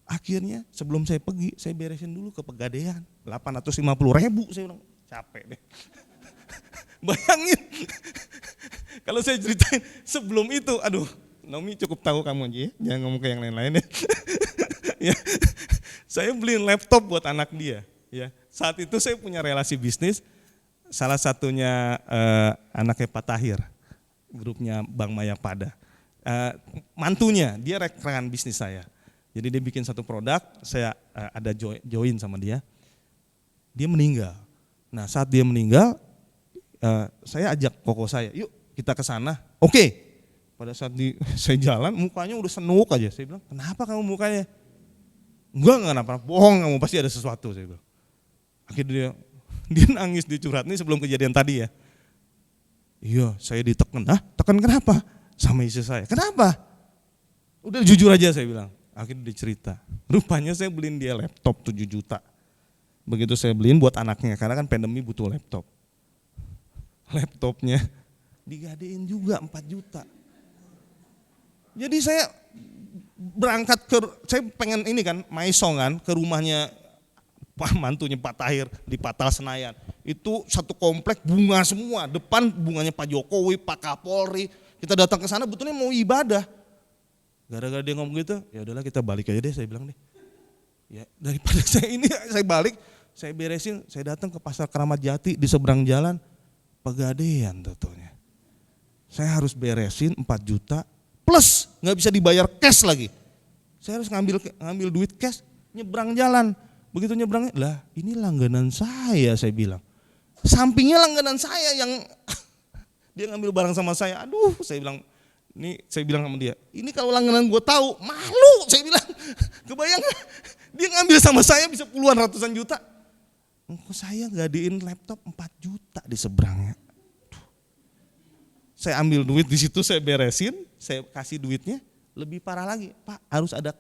akhirnya sebelum saya pergi, saya beresin dulu ke Pegadaian. 850.000, saya bilang, capek deh. Bayangin, kalau saya ceritain sebelum itu, aduh, Nomi cukup tahu kamu aja ya, jangan ngomong ke yang lain-lain ya. Ya, saya beliin laptop buat anak dia. Ya, saat itu saya punya relasi bisnis, salah satunya anaknya Pak Tahir, grupnya Bang Maya Pada. Mantunya, dia rekan bisnis saya. Jadi dia bikin satu produk, saya ada join sama dia. Dia meninggal. Nah saat dia meninggal, saya ajak koko saya, yuk kita ke sana. Oke. Pada saat saya jalan, mukanya udah senuk aja. Saya bilang, kenapa kamu mukanya? Enggak kenapa, bohong kamu, pasti ada sesuatu. Saya bilang. Akhirnya dia nangis, dia curhat, nih sebelum kejadian tadi ya. Iya, saya ditekan. Tekan kenapa? Sama istri saya. Kenapa? Udah jujur aja saya bilang. Akhirnya dia cerita. Rupanya saya beliin dia laptop 7 juta. Begitu saya beliin buat anaknya, karena kan pandemi butuh laptop. Laptopnya digadein juga 4 juta. Jadi saya berangkat saya pengen ini kan, maisong kan, ke rumahnya mantunya Pak Tahir di Patal Senayan. Itu satu komplek bunga semua, depan bunganya Pak Jokowi, Pak Kapolri. Kita datang ke sana betulnya mau ibadah. Gara-gara dia ngomong gitu, ya udahlah kita balik aja deh, saya bilang deh. Ya, daripada saya balik, saya beresin, saya datang ke Pasar Keramat Jati di seberang jalan, Pegadaian tentunya. Saya harus beresin 4 juta plus nggak bisa dibayar cash lagi. Saya harus ngambil duit cash, nyebrang jalan. Begitu nyebrangnya, lah ini langganan saya bilang. Sampingnya langganan saya yang dia ngambil barang sama saya. Aduh, saya bilang sama dia, ini kalau langganan gue tahu, malu, saya bilang. Kebayang dia ngambil sama saya bisa puluhan ratusan juta. Kok saya gadein laptop 4 juta di seberangnya. Saya ambil duit di situ, saya beresin, saya kasih duitnya. Lebih parah lagi, Pak harus ada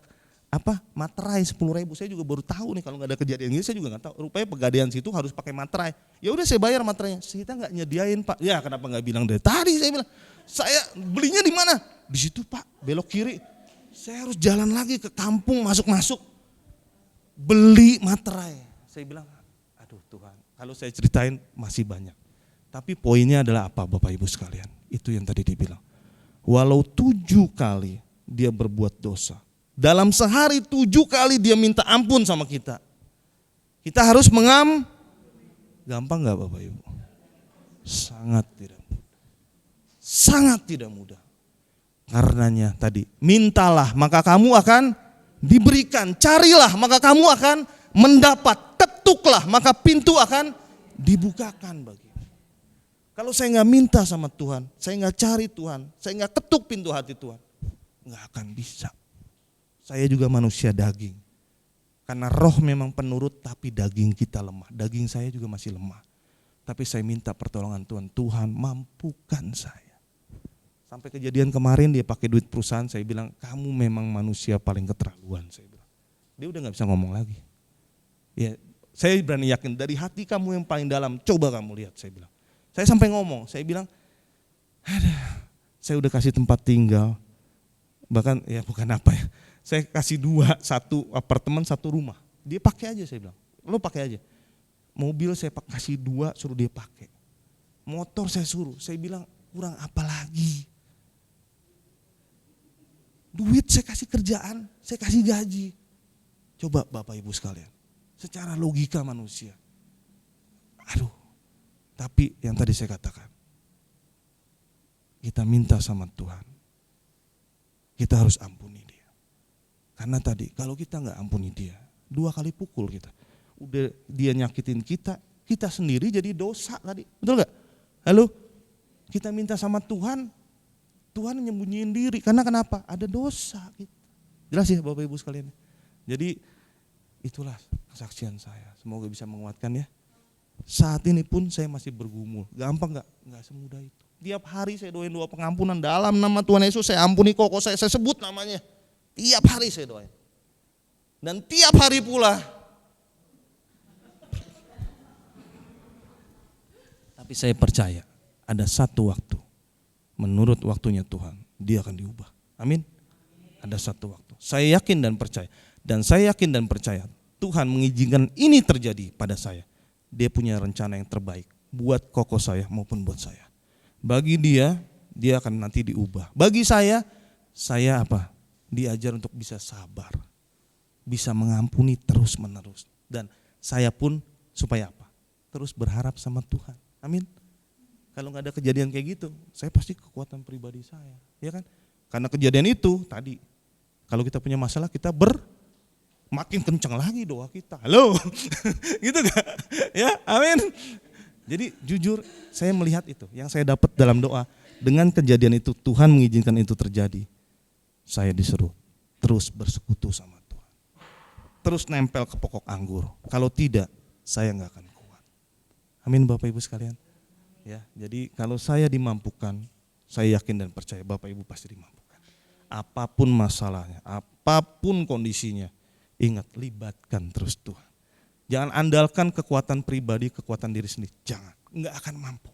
materai 10.000. Saya juga baru tahu nih kalau nggak ada kejadian gini, saya juga nggak tahu. Rupanya Pegadaian situ harus pakai materai. Ya udah saya bayar materainya. Kita nggak nyediain Pak. Ya kenapa nggak bilang dari tadi? Saya bilang, saya belinya di mana? Di situ Pak, belok kiri. Saya harus jalan lagi ke kampung, masuk beli materai. Saya bilang, aduh Tuhan, kalau saya ceritain masih banyak. Tapi poinnya adalah apa Bapak Ibu sekalian? Itu yang tadi dibilang. Walau 7 kali dia berbuat dosa, dalam sehari 7 kali dia minta ampun sama kita. Kita harus gampang gak Bapak Ibu? Sangat tidak mudah. Sangat tidak mudah. Karenanya tadi, mintalah maka kamu akan diberikan, carilah maka kamu akan mendapat, ketuklah maka pintu akan dibukakan bagimu. Kalau saya nggak minta sama Tuhan, saya nggak cari Tuhan, saya nggak ketuk pintu hati Tuhan, nggak akan bisa. Saya juga manusia daging. Karena roh memang penurut tapi daging kita lemah. Daging saya juga masih lemah. Tapi saya minta pertolongan Tuhan. Tuhan mampukan saya. Sampai kejadian kemarin dia pakai duit perusahaan, saya bilang kamu memang manusia paling keterlaluan. Saya bilang. Dia udah gak bisa ngomong lagi. Ya, saya berani yakin dari hati kamu yang paling dalam, coba kamu lihat saya bilang. Saya sampai ngomong, saya bilang, saya udah kasih tempat tinggal. Bahkan ya bukan apa ya. Saya kasih 2, 1 apartemen 1 rumah. Dia pakai aja saya bilang. Lo pakai aja. Mobil saya kasih 2 suruh dia pakai. Motor saya suruh. Saya bilang kurang apa lagi. Duit saya kasih kerjaan, saya kasih gaji. Coba Bapak Ibu sekalian. Secara logika manusia. Aduh. Tapi yang tadi saya katakan. Kita minta sama Tuhan. Kita harus ampuni dia. Karena tadi kalau kita nggak ampuni dia, 2 kali pukul kita. Udah dia nyakitin kita, kita sendiri jadi dosa tadi. Betul nggak? Halo? Kita minta sama Tuhan, Tuhan nyembunyiin diri. Karena kenapa? Ada dosa kita. Jelas ya Bapak Ibu sekalian. Jadi itulah kesaksian saya. Semoga bisa menguatkan ya. Saat ini pun saya masih bergumul. Gampang nggak? Nggak semudah itu. Tiap hari saya doain doa pengampunan dalam nama Tuhan Yesus. Saya ampuni koko saya sebut namanya. Tiap hari saya doain. Dan tiap hari pula. Tapi saya percaya ada satu waktu. Menurut waktunya Tuhan, dia akan diubah. Amin. Ada satu waktu. Saya yakin dan percaya. Dan saya yakin dan percaya Tuhan mengizinkan ini terjadi pada saya. Dia punya rencana yang terbaik buat koko saya maupun buat saya. Bagi dia akan nanti diubah. Bagi saya apa? Diajar untuk bisa sabar. Bisa mengampuni terus menerus. Dan saya pun supaya apa? Terus berharap sama Tuhan. Amin. Kalau nggak ada kejadian kayak gitu, saya pasti kekuatan pribadi saya. Ya kan? Karena kejadian itu tadi, kalau kita punya masalah kita makin kencang lagi doa kita. Halo, gitu gak? Ya, amin. Jadi jujur saya melihat itu, yang saya dapat dalam doa. Dengan kejadian itu Tuhan mengizinkan itu terjadi. Saya disuruh terus bersekutu sama Tuhan. Terus nempel ke pokok anggur. Kalau tidak, saya gak akan kuat. Amin Bapak Ibu sekalian. Ya, jadi kalau saya dimampukan, saya yakin dan percaya Bapak Ibu pasti dimampukan. Apapun masalahnya, apapun kondisinya, ingat libatkan terus Tuhan. Jangan andalkan kekuatan pribadi, kekuatan diri sendiri. Jangan, enggak akan mampu.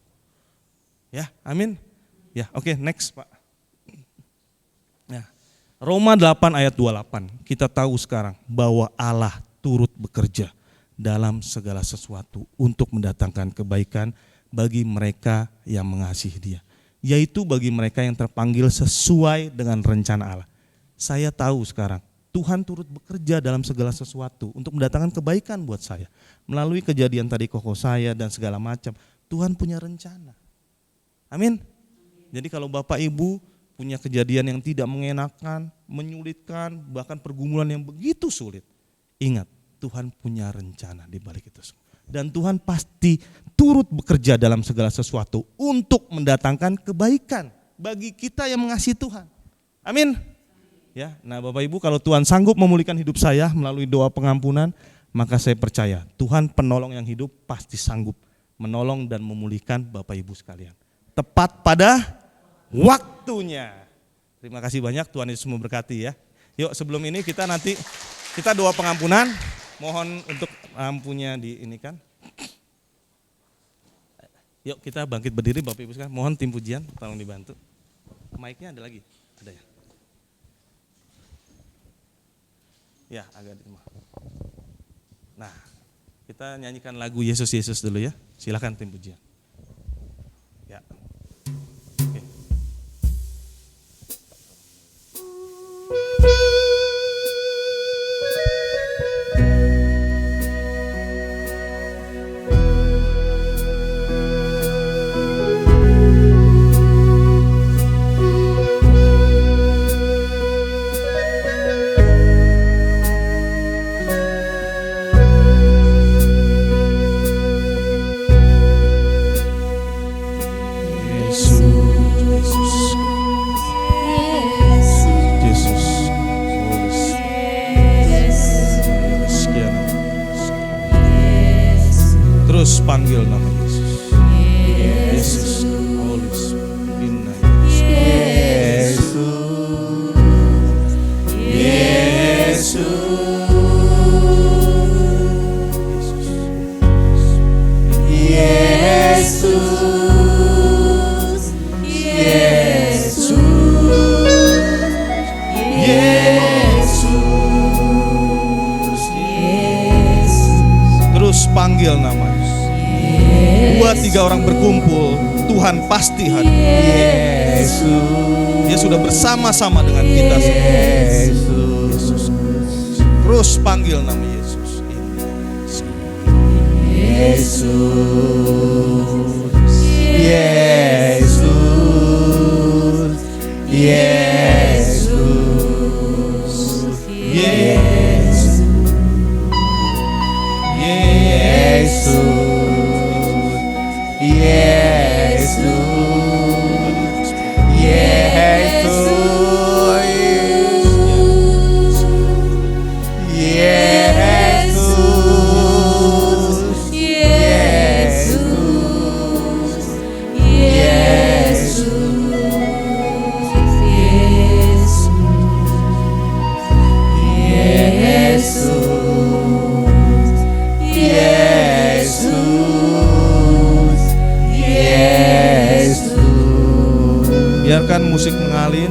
Ya, amin. Ya, oke, next Pak. Ya, Roma 8 ayat 28. Kita tahu sekarang bahwa Allah turut bekerja dalam segala sesuatu untuk mendatangkan kebaikan bagi mereka yang mengasihi Dia, yaitu bagi mereka yang terpanggil sesuai dengan rencana Allah. Saya tahu sekarang Tuhan turut bekerja dalam segala sesuatu untuk mendatangkan kebaikan buat saya. Melalui kejadian tadi koko saya dan segala macam, Tuhan punya rencana. Amin. Jadi kalau Bapak Ibu punya kejadian yang tidak mengenakan, menyulitkan, bahkan pergumulan yang begitu sulit, ingat Tuhan punya rencana di balik itu semua. Dan Tuhan pasti turut bekerja dalam segala sesuatu untuk mendatangkan kebaikan bagi kita yang mengasihi Tuhan. Amin. Ya, nah Bapak Ibu, kalau Tuhan sanggup memulihkan hidup saya melalui doa pengampunan, maka saya percaya Tuhan penolong yang hidup pasti sanggup menolong dan memulihkan Bapak Ibu sekalian. Tepat pada waktunya. Terima kasih banyak, Tuhan Yesus memberkati ya. Yuk sebelum ini kita doa pengampunan, mohon untuk lampunya di ini kan. Yuk kita bangkit berdiri Bapak Ibu sekalian, mohon tim pujian tolong dibantu. Mic-nya ada lagi? Ada ya? Ya, agak di rumah. Nah, kita nyanyikan lagu Yesus Yesus dulu ya. Silakan tim pujian. Ya. Oke. Terus panggil nama Yesus. Yesus, Holy Spirit, Inna Yesus. Terus panggil nama Yesus. 2-3 orang berkumpul, Tuhan pasti hadir. Dia sudah bersama-sama dengan kita semua. Yesus. Terus panggil nama Yesus. Biarkan musik mengalun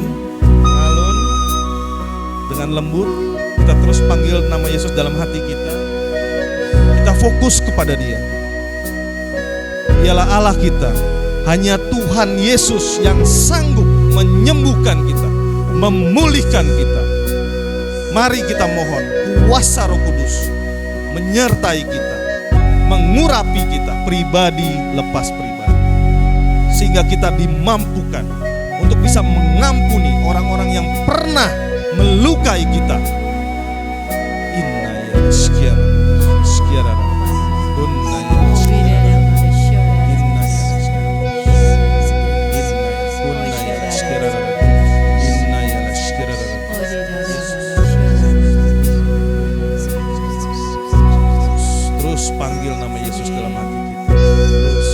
dengan lembut. Kita terus panggil nama Yesus dalam hati kita. Kita fokus kepada Dia. Dialah Allah kita. Hanya Tuhan Yesus yang sanggup menyembuhkan kita, memulihkan kita. Mari kita mohon kuasa Roh Kudus menyertai kita, mengurapi kita pribadi lepas pribadi, sehingga kita dimampukan untuk bisa mengampuni orang-orang yang pernah melukai kita. Inna ya sekiara, sekiara, inna ya sekiara, inna ya sekiara, inna ya sekiara. Terus panggil nama Yesus dalam hati kita. Terus.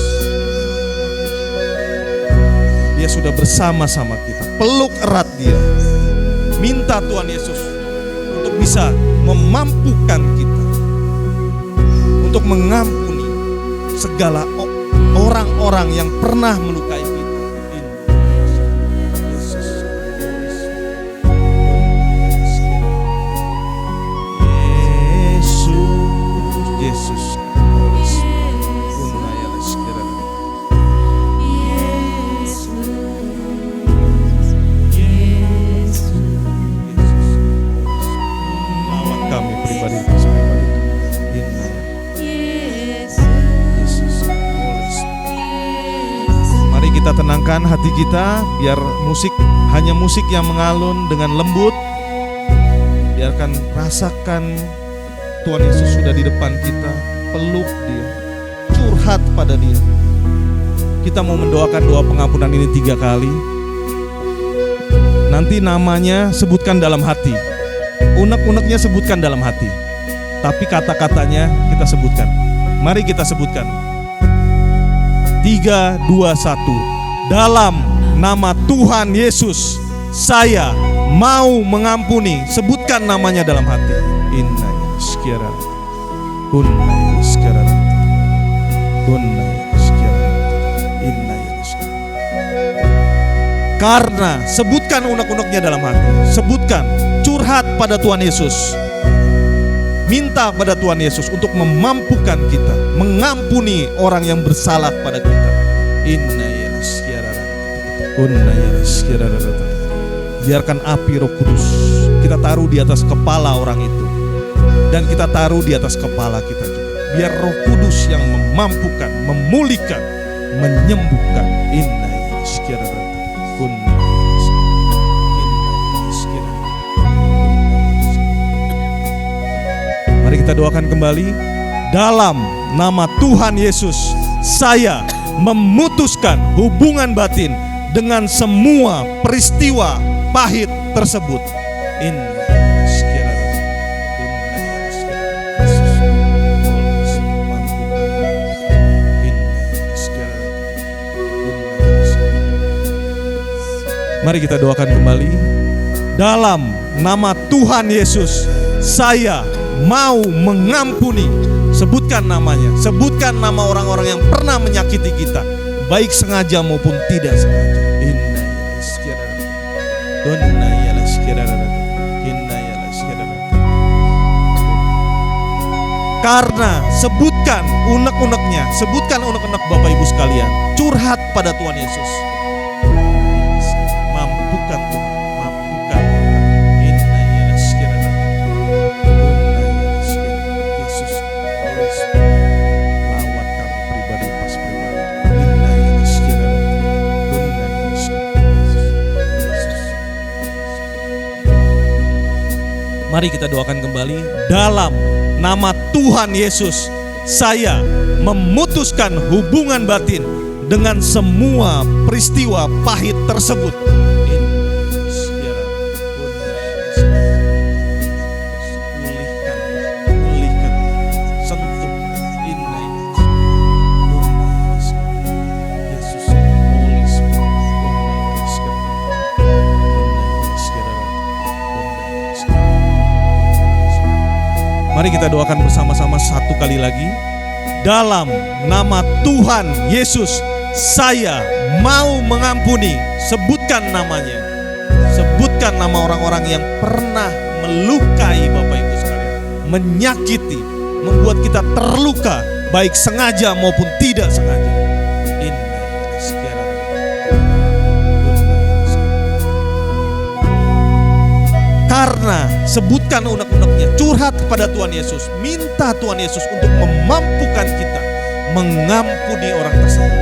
Dia sudah bersama-sama kita. Peluk erat Dia. Minta Tuhan Yesus untuk bisa memampukan kita untuk mengampuni segala orang-orang yang pernah melukai kita. Yesus, Yesus, tenangkan hati kita, biar hanya musik yang mengalun dengan lembut. Biarkan rasakan Tuhan Yesus sudah di depan kita, peluk Dia, curhat pada Dia. Kita mau mendoakan doa pengampunan ini 3 kali. Nanti namanya sebutkan dalam hati, unek-uneknya sebutkan dalam hati, tapi kata-katanya kita sebutkan. Mari kita sebutkan. 3, 2, 1. Dalam nama Tuhan Yesus, saya mau mengampuni. Sebutkan namanya dalam hati. Inna yaskira, kunna yaskira, kunna yaskira, inna yaskira. Karena sebutkan unek-uneknya dalam hati. Sebutkan, curhat pada Tuhan Yesus. Minta pada Tuhan Yesus untuk memampukan kita mengampuni orang yang bersalah pada kita. Inna yaskira, kunna yaskira. Biarkan api Roh Kudus kita taruh di atas kepala orang itu, dan kita taruh di atas kepala kita juga. Biar Roh Kudus yang memampukan, memulihkan, menyembuhkan. Inna yaskira, kunna yaskira. Mari kita doakan kembali. Dalam nama Tuhan Yesus, saya memutuskan hubungan batin dengan semua peristiwa pahit tersebut. Mari kita doakan kembali. Dalam nama Tuhan Yesus, saya mau mengampuni. Sebutkan namanya, sebutkan nama orang-orang yang pernah menyakiti kita, baik sengaja maupun tidak sengaja. Karena sebutkan unek-uneknya, sebutkan unek-unek Bapak Ibu sekalian, curhat pada Tuhan Yesus. Mampukan Tuhan, mampukan. Yesus, lawat kami pribadi pas pribadi. Mari kita doakan kembali. Dalam nama Tuhan Yesus, saya memutuskan hubungan batin dengan semua peristiwa pahit tersebut. Pulihkan, sentuh. Yesus, Holy Spirit. Mari kita doakan bersama-sama satu kali lagi. Dalam nama Tuhan Yesus, saya mau mengampuni. Sebutkan namanya. Sebutkan nama orang-orang yang pernah melukai Bapak Ibu sekalian, menyakiti, membuat kita terluka, baik sengaja maupun tidak sengaja. Karena sebutkan unek-uneknya, curhat kepada Tuhan Yesus, minta Tuhan Yesus untuk memampukan kita mengampuni orang tersebut.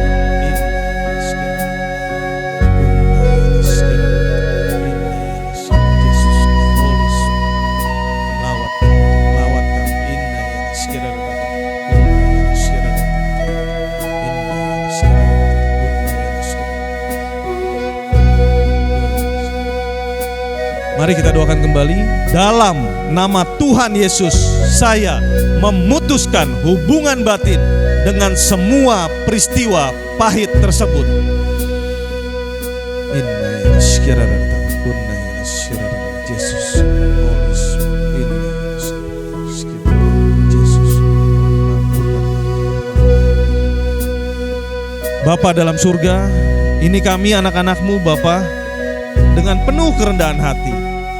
Mari kita doakan kembali. Dalam nama Tuhan Yesus, saya memutuskan hubungan batin dengan semua peristiwa pahit tersebut. Bapa dalam surga, ini kami anak-anak-Mu Bapa, dengan penuh kerendahan hati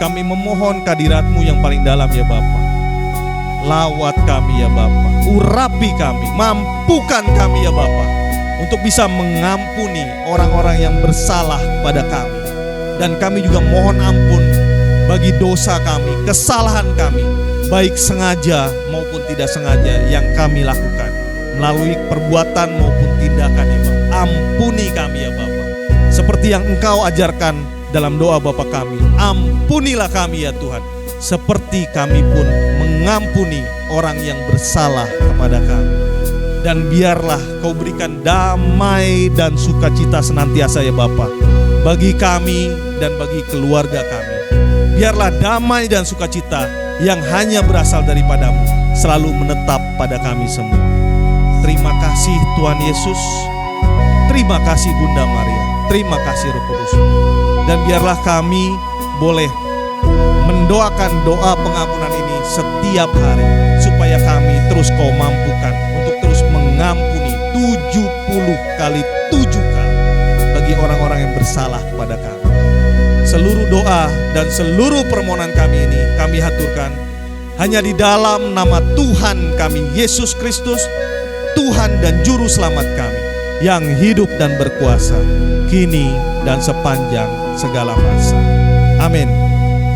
kami memohon kehadirat-Mu yang paling dalam ya Bapa. Lawat kami ya Bapa, urapi kami, mampukan kami ya Bapa untuk bisa mengampuni orang-orang yang bersalah pada kami. Dan kami juga mohon ampun bagi dosa kami, kesalahan kami, baik sengaja maupun tidak sengaja yang kami lakukan melalui perbuatan maupun tindakan ya Bapa. Ampuni kami ya Bapa. seperti yang Engkau ajarkan dalam doa Bapa kami. Ampunilah kami ya Tuhan, seperti kami pun mengampuni orang yang bersalah kepada kami. Dan biarlah Kau berikan damai dan sukacita senantiasa ya Bapa, bagi kami dan bagi keluarga kami. Biarlah damai dan sukacita yang hanya berasal daripadamu selalu menetap pada kami semua. Terima kasih Tuhan Yesus, terima kasih Bunda Maria, terima kasih Roh Kudus. Dan biarlah kami boleh mendoakan doa pengampunan ini setiap hari, supaya kami terus Kau mampukan untuk terus mengampuni 70 kali 7 kali bagi orang-orang yang bersalah kepada kami. Seluruh doa dan seluruh permohonan kami ini kami haturkan hanya di dalam nama Tuhan kami Yesus Kristus, Tuhan dan Juru Selamat kami, yang hidup dan berkuasa kini dan sepanjang segala masa. Amin.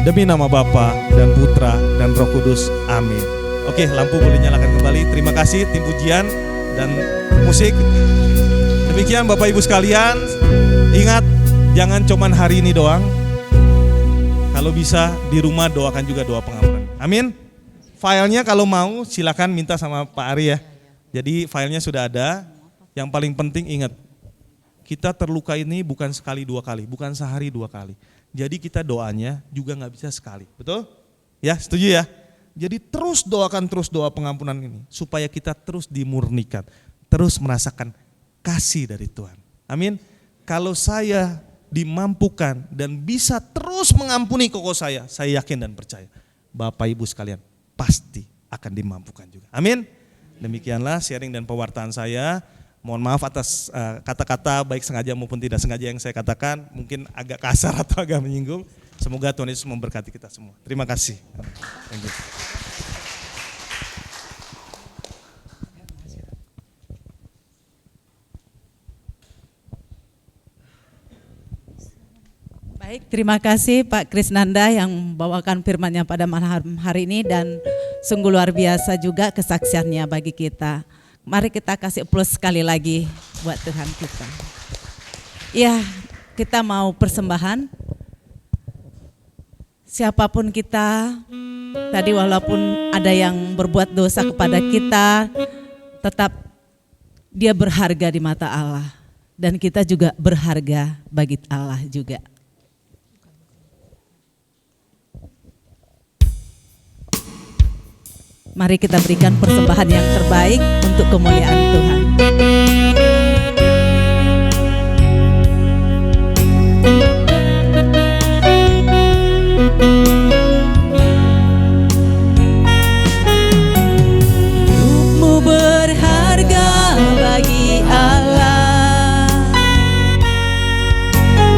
Demi nama Bapa dan Putra dan Roh Kudus. Amin. Oke, lampu boleh nyalakan kembali. Terima kasih tim pujian dan musik. Demikian Bapak Ibu sekalian, ingat jangan cuman hari ini doang. Kalau bisa di rumah doakan juga doa pengampunan. Amin. Filenya kalau mau silakan minta sama Pak Ari ya. Jadi filenya sudah ada. Yang paling penting ingat, kita terluka ini bukan sekali 2 kali, bukan sehari 2 kali. Jadi kita doanya juga nggak bisa sekali, betul? Ya, setuju ya? Jadi terus doakan terus doa pengampunan ini, supaya kita terus dimurnikan, terus merasakan kasih dari Tuhan. Amin. Kalau saya dimampukan dan bisa terus mengampuni koko saya yakin dan percaya, Bapak Ibu sekalian pasti akan dimampukan juga. Amin. Demikianlah sharing dan pewartaan saya. Mohon maaf atas kata-kata baik sengaja maupun tidak sengaja yang saya katakan, mungkin agak kasar atau agak menyinggung. Semoga Tuhan Yesus memberkati kita semua. Terima kasih. Thank you. Baik, terima kasih Pak Krisnanda yang membawakan firman-Nya pada malam hari ini, dan sungguh luar biasa juga kesaksiannya bagi kita. Mari kita kasih plus sekali lagi buat Tuhan kita. Ya, kita mau persembahan. Siapapun kita, tadi walaupun ada yang berbuat dosa kepada kita, tetap dia berharga di mata Allah. Dan kita juga berharga bagi Allah juga. Mari kita berikan persembahan yang terbaik untuk kemuliaan Tuhan. Hidupmu berharga bagi Allah.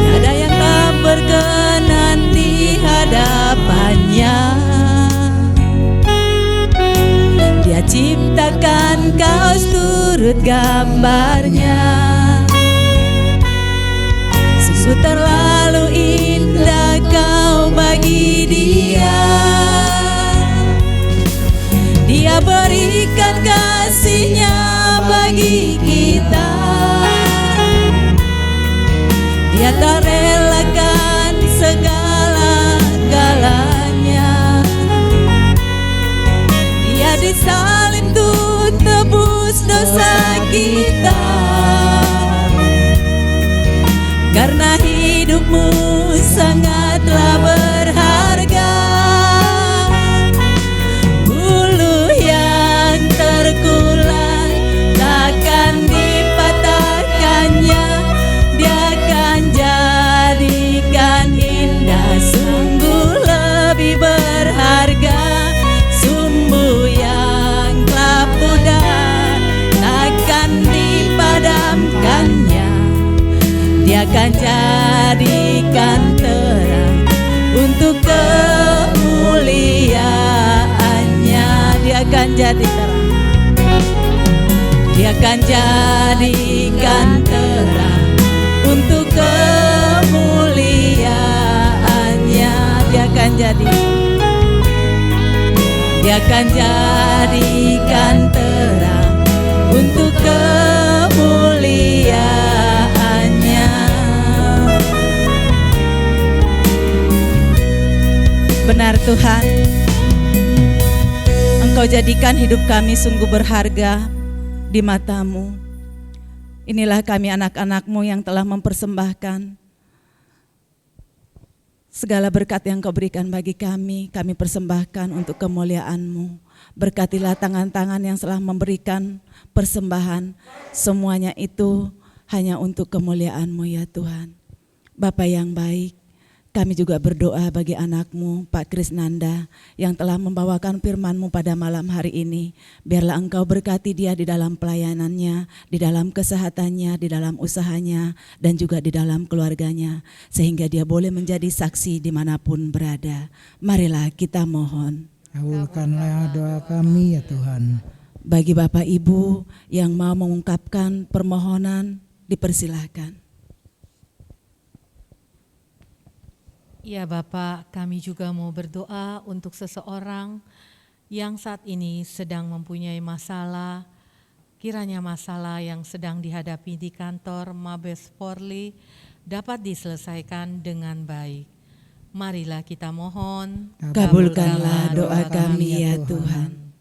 Tiada yang tak berkenan di hadapannya. Dia ciptakan kau turut gambarnya. Sungguh terlalu indah kau bagi Dia. Dia berikan kasih-Nya bagi kita. Dia tak relakan segala-galanya. Dia disalib untuk tebus dosa kita. Karena hidupmu sangatlah berharga. Bulu yang terkulai takkan dipatahkannya. Dia akan jadikan indah, sungguh lebih berharga. Sumbu yang telah pudar takkan dipadamkannya. Dia akan jadikan terang untuk kemuliaannya. Dia akan jadi terang. Dia akan jadikan terang untuk kemuliaannya. Dia akan jadi. Dia akan jadikan terang untuk kemuliaannya. benar Tuhan. Engkau jadikan hidup kami sungguh berharga di mata-Mu. Inilah kami anak-anak-Mu yang telah mempersembahkan segala berkat yang Kau berikan bagi kami persembahkan untuk kemuliaan-Mu. Berkatilah tangan-tangan yang telah memberikan persembahan, semuanya itu hanya untuk kemuliaan-Mu ya Tuhan. Bapa yang baik, kami juga berdoa bagi anak-Mu, Pak Krisnanda, yang telah membawakan firman-Mu pada malam hari ini. Biarlah Engkau berkati dia di dalam pelayanannya, di dalam kesehatannya, di dalam usahanya, dan juga di dalam keluarganya, sehingga dia boleh menjadi saksi dimanapun berada. Marilah kita mohon. Kabulkanlah doa kami ya Tuhan. Bagi Bapak Ibu yang mau mengungkapkan permohonan, dipersilahkan. Ya Bapak, kami juga mau berdoa untuk seseorang yang saat ini sedang mempunyai masalah. Kiranya masalah yang sedang dihadapi di kantor Mabes Polri dapat diselesaikan dengan baik. Marilah kita mohon. Kabulkanlah doa kami ya Tuhan.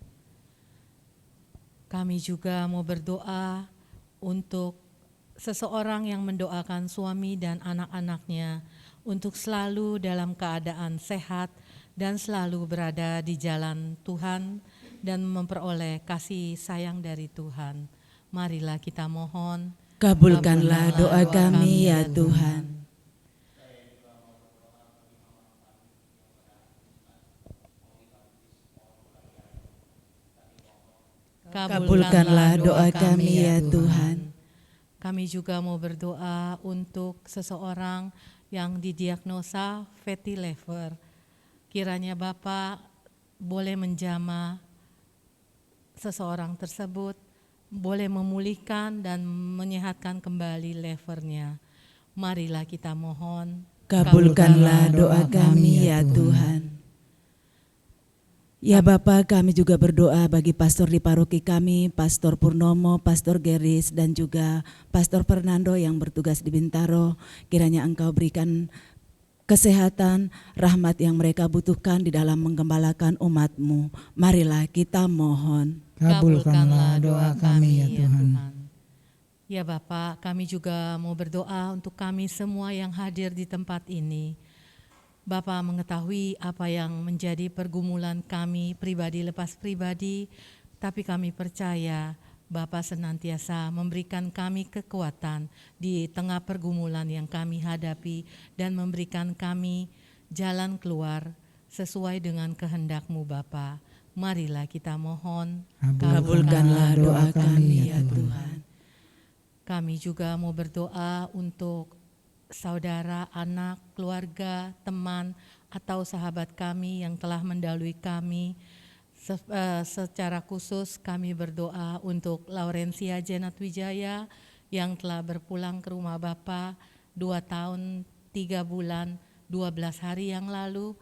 Kami juga mau berdoa untuk seseorang yang mendoakan suami dan anak-anaknya untuk selalu dalam keadaan sehat dan selalu berada di jalan Tuhan dan memperoleh kasih sayang dari Tuhan. Marilah kita mohon. Kabulkanlah doa kami ya Tuhan. Kabulkanlah doa kami ya Tuhan. Kami juga mau berdoa untuk seseorang yang didiagnosa fatty liver. Kiranya Bapak boleh menjamah seseorang tersebut, boleh memulihkan dan menyehatkan kembali livernya. Marilah kita mohon. Kabulkanlah doa kami ya Tuhan. Ya Bapa, kami juga berdoa bagi pastor di paroki kami, Pastor Purnomo, Pastor Geris, dan juga Pastor Fernando yang bertugas di Bintaro. Kiranya Engkau berikan kesehatan, rahmat yang mereka butuhkan di dalam menggembalakan umat-Mu. Marilah kita mohon. Kabulkanlah doa kami ya Tuhan. Ya Bapak, kami juga mau berdoa untuk kami semua yang hadir di tempat ini. Bapak mengetahui apa yang menjadi pergumulan kami pribadi lepas pribadi, tapi kami percaya Bapak senantiasa memberikan kami kekuatan di tengah pergumulan yang kami hadapi dan memberikan kami jalan keluar sesuai dengan kehendak-Mu Bapa. Marilah kita mohon. Kabulkanlah doa kami ya Tuhan. Kami juga mau berdoa untuk saudara, anak, keluarga, teman, atau sahabat kami yang telah mendahului kami. Secara khusus kami berdoa untuk Laurencia Jenat Wijaya yang telah berpulang ke rumah Bapa 2 tahun 3 bulan 12 hari yang lalu.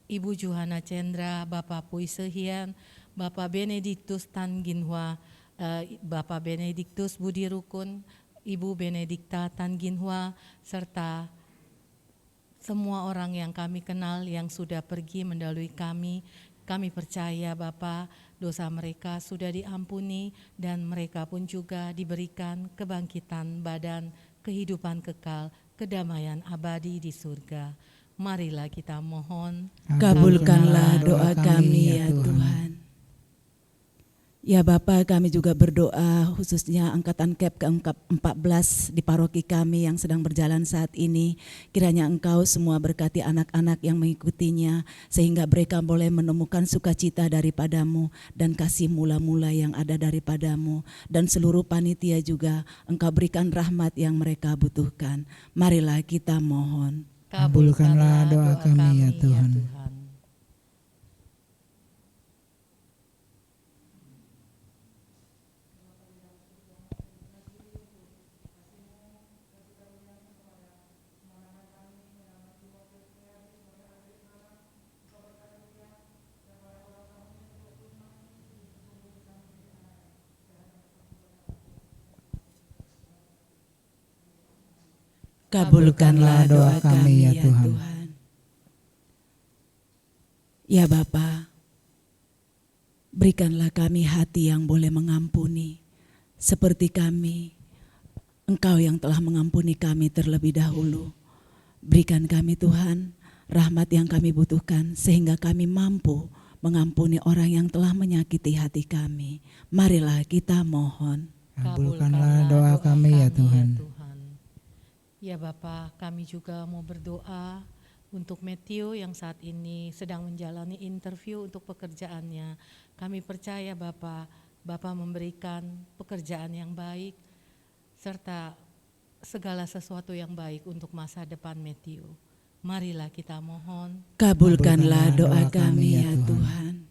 Ibu Juhana Cendra, Bapak Pui Sehian, Bapak Benediktus Tan Ginhwa, Bapak Benediktus Budi Rukun, Ibu Benedikta Tan Ginhwa, serta semua orang yang kami kenal yang sudah pergi mendahului kami. Kami percaya Bapa, dosa mereka sudah diampuni dan mereka pun juga diberikan kebangkitan badan, kehidupan kekal, kedamaian abadi di surga. Marilah kita mohon. Kabulkanlah doa kami ya Tuhan. Ya Bapa, kami juga berdoa khususnya Angkatan KEP ke-14 di paroki kami yang sedang berjalan saat ini. Kiranya Engkau semua berkati anak-anak yang mengikutinya, sehingga mereka boleh menemukan sukacita daripada-Mu dan kasih mula-mula yang ada daripada-Mu. Dan seluruh panitia juga Engkau berikan rahmat yang mereka butuhkan. Marilah kita mohon. Kabulkanlah doa kami ya Tuhan. Kabulkanlah doa kami ya Tuhan. Ya Bapa, berikanlah kami hati yang boleh mengampuni, seperti kami, Engkau yang telah mengampuni kami terlebih dahulu. Berikan kami Tuhan, rahmat yang kami butuhkan, sehingga kami mampu mengampuni orang yang telah menyakiti hati kami. Marilah kita mohon. Kabulkanlah doa kami ya Tuhan. Ya Bapa, kami juga mau berdoa untuk Matthew yang saat ini sedang menjalani interview untuk pekerjaannya. Kami percaya Bapa memberikan pekerjaan yang baik serta segala sesuatu yang baik untuk masa depan Matthew. Marilah kita mohon. Kabulkanlah doa kami ya Tuhan.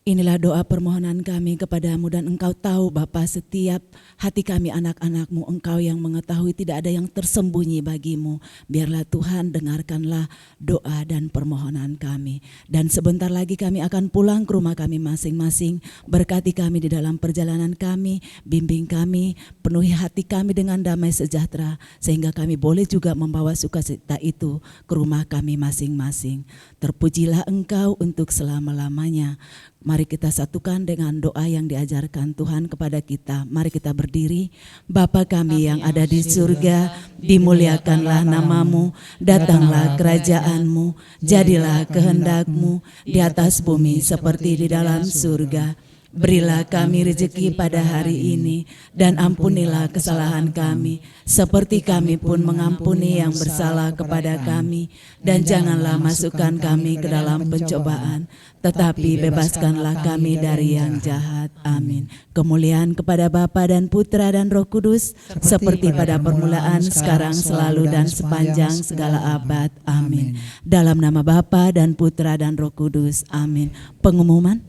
Inilah doa permohonan kami kepadamu dan Engkau tahu Bapa setiap hati kami anak-anakmu. Engkau yang mengetahui, tidak ada yang tersembunyi bagimu. Biarlah Tuhan dengarkanlah doa dan permohonan kami. Dan sebentar lagi kami akan pulang ke rumah kami masing-masing. Berkati kami di dalam perjalanan kami, bimbing kami, penuhi hati kami dengan damai sejahtera. Sehingga kami boleh juga membawa sukacita itu ke rumah kami masing-masing. Terpujilah Engkau untuk selama-lamanya. Mari kita satukan dengan doa yang diajarkan Tuhan kepada kita. Mari kita berdiri. Bapa kami yang ada di surga, dimuliakanlah namamu, datanglah kerajaanmu, jadilah kehendak-Mu di atas bumi seperti di dalam surga. Berilah kami rezeki pada hari ini, dan ampunilah kesalahan kami, seperti kami pun mengampuni yang bersalah kepada kami. Dan janganlah masukkan kami ke dalam pencobaan, tetapi bebaskanlah kami dari yang jahat. Amin. Kemuliaan kepada Bapa dan Putra dan Roh Kudus, seperti pada permulaan, sekarang, selalu, dan sepanjang segala abad. Amin. Dalam nama Bapa dan Putra dan Roh Kudus. Amin. Pengumuman.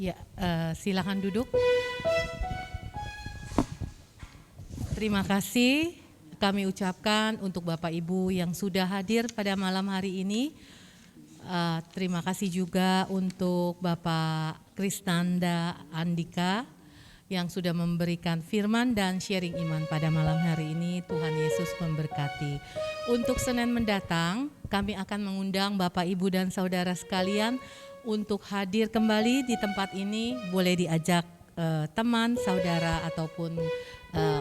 Ya, silakan duduk. Terima kasih kami ucapkan untuk Bapak Ibu yang sudah hadir pada malam hari ini. Terima kasih juga untuk Bapak Krisnanda Andika yang sudah memberikan firman dan sharing iman pada malam hari ini. Tuhan Yesus memberkati. Untuk Senin mendatang, kami akan mengundang Bapak Ibu dan saudara sekalian untuk hadir kembali di tempat ini. Boleh diajak teman, saudara ataupun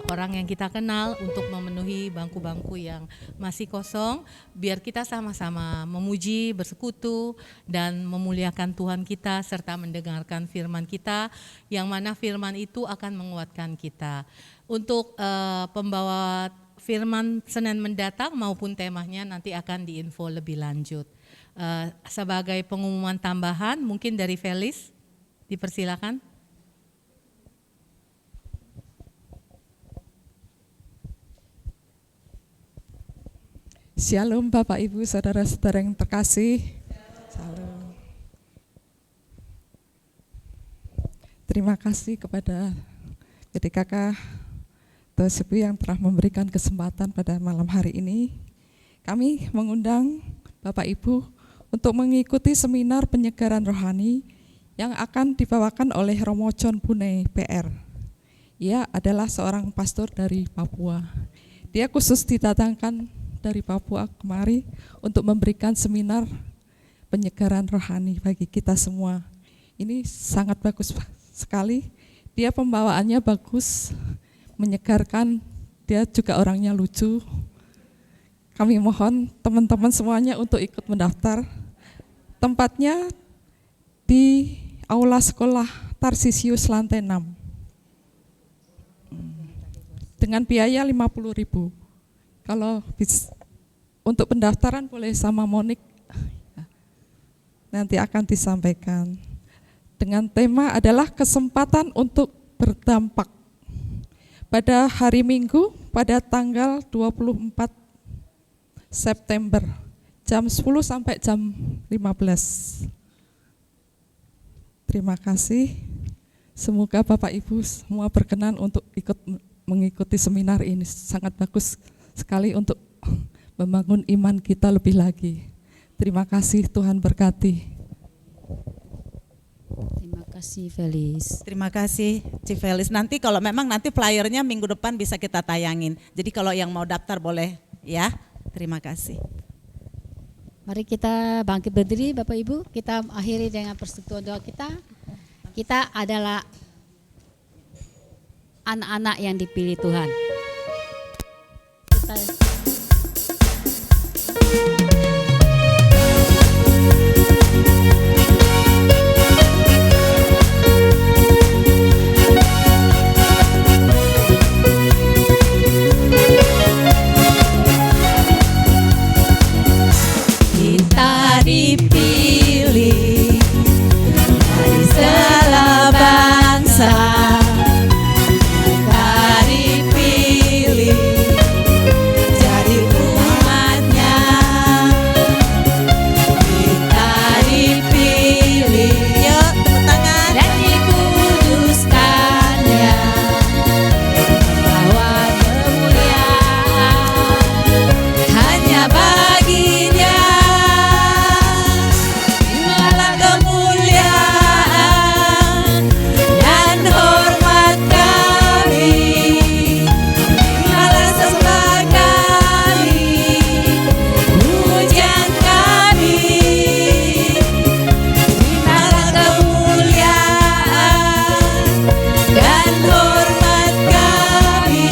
orang yang kita kenal untuk memenuhi bangku-bangku yang masih kosong, biar kita sama-sama memuji, bersekutu dan memuliakan Tuhan kita serta mendengarkan firman kita, yang mana firman itu akan menguatkan kita. Untuk pembawa firman Senin mendatang maupun temanya nanti akan diinfo lebih lanjut. Sebagai pengumuman tambahan mungkin dari Felis, dipersilakan. Shalom Bapak Ibu saudara-saudara yang terkasih. Shalom. Terima kasih kepada PDKK Tosebu yang telah memberikan kesempatan pada malam hari ini. Kami mengundang Bapak Ibu untuk mengikuti seminar penyegaran rohani yang akan dibawakan oleh Romo John Bunei PR. Ia adalah seorang pastor dari Papua. Dia khusus didatangkan dari Papua kemari untuk memberikan seminar penyegaran rohani bagi kita semua. Ini sangat bagus sekali. Dia pembawaannya bagus, menyegarkan, dia juga orangnya lucu. Kami mohon teman-teman semuanya untuk ikut mendaftar. Tempatnya di Aula Sekolah Tarsisius lantai 6. Dengan biaya 50.000. Kalau untuk pendaftaran boleh sama Monik, nanti akan disampaikan. Dengan tema adalah kesempatan untuk berdampak. Pada hari Minggu pada tanggal 24 September jam 10 sampai jam 15. Terima kasih. Semoga Bapak Ibu semua berkenan untuk ikut mengikuti seminar ini. Sangat bagus sekali untuk membangun iman kita lebih lagi. Terima kasih, Tuhan berkati. Terima kasih Felis. Terima kasih Ci Felis. Nanti kalau memang nanti flyernya minggu depan bisa kita tayangin. Jadi kalau yang mau daftar boleh ya. Terima kasih. Mari kita bangkit berdiri Bapak Ibu, kita akhiri dengan persekutuan doa kita. Kita adalah anak-anak yang dipilih Tuhan. Kita dipilih dari segala bangsa, kita dipilih jadi umatnya, kita dipilih, yuk tepuk tangan, dan dikuduskannya, bawa kemuliaan hanya baginya. Terimalah kemuliaan dan hormat kami, terimalah sembah kami, pujian kami, terimalah kemuliaan dan hormat kami,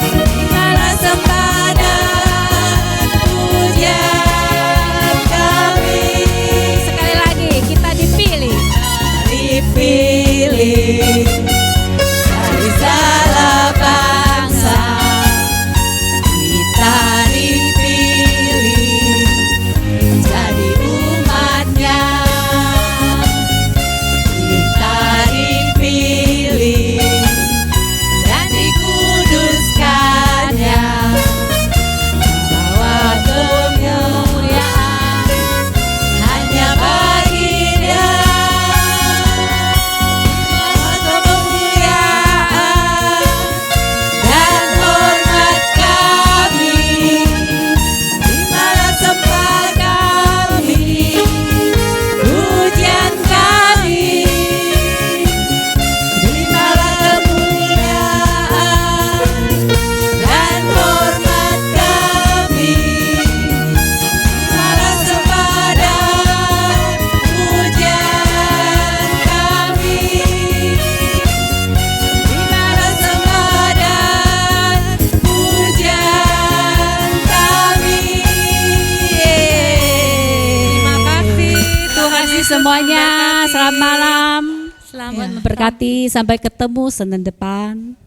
terimalah sembah dan pujian kami. Sekali lagi, kita dipilih dari segala bangsa, kita dipilih jadi umatnya, kita dipilih dan dikuduskannya, bawa kemuliaan hanya bagi Dia. Kemuliaan dan hormat kami, terimalah sembah kami, pujian kami, terimalah kemuliaan dan hormat kami, terimalah sembah dan pujian kami, terimalah sembah dan pujian kami. Terima kasih Tuhan Yesus Semuanya, memberkati. selamat malam. Selamat Memberkati, sampai ketemu Senin depan.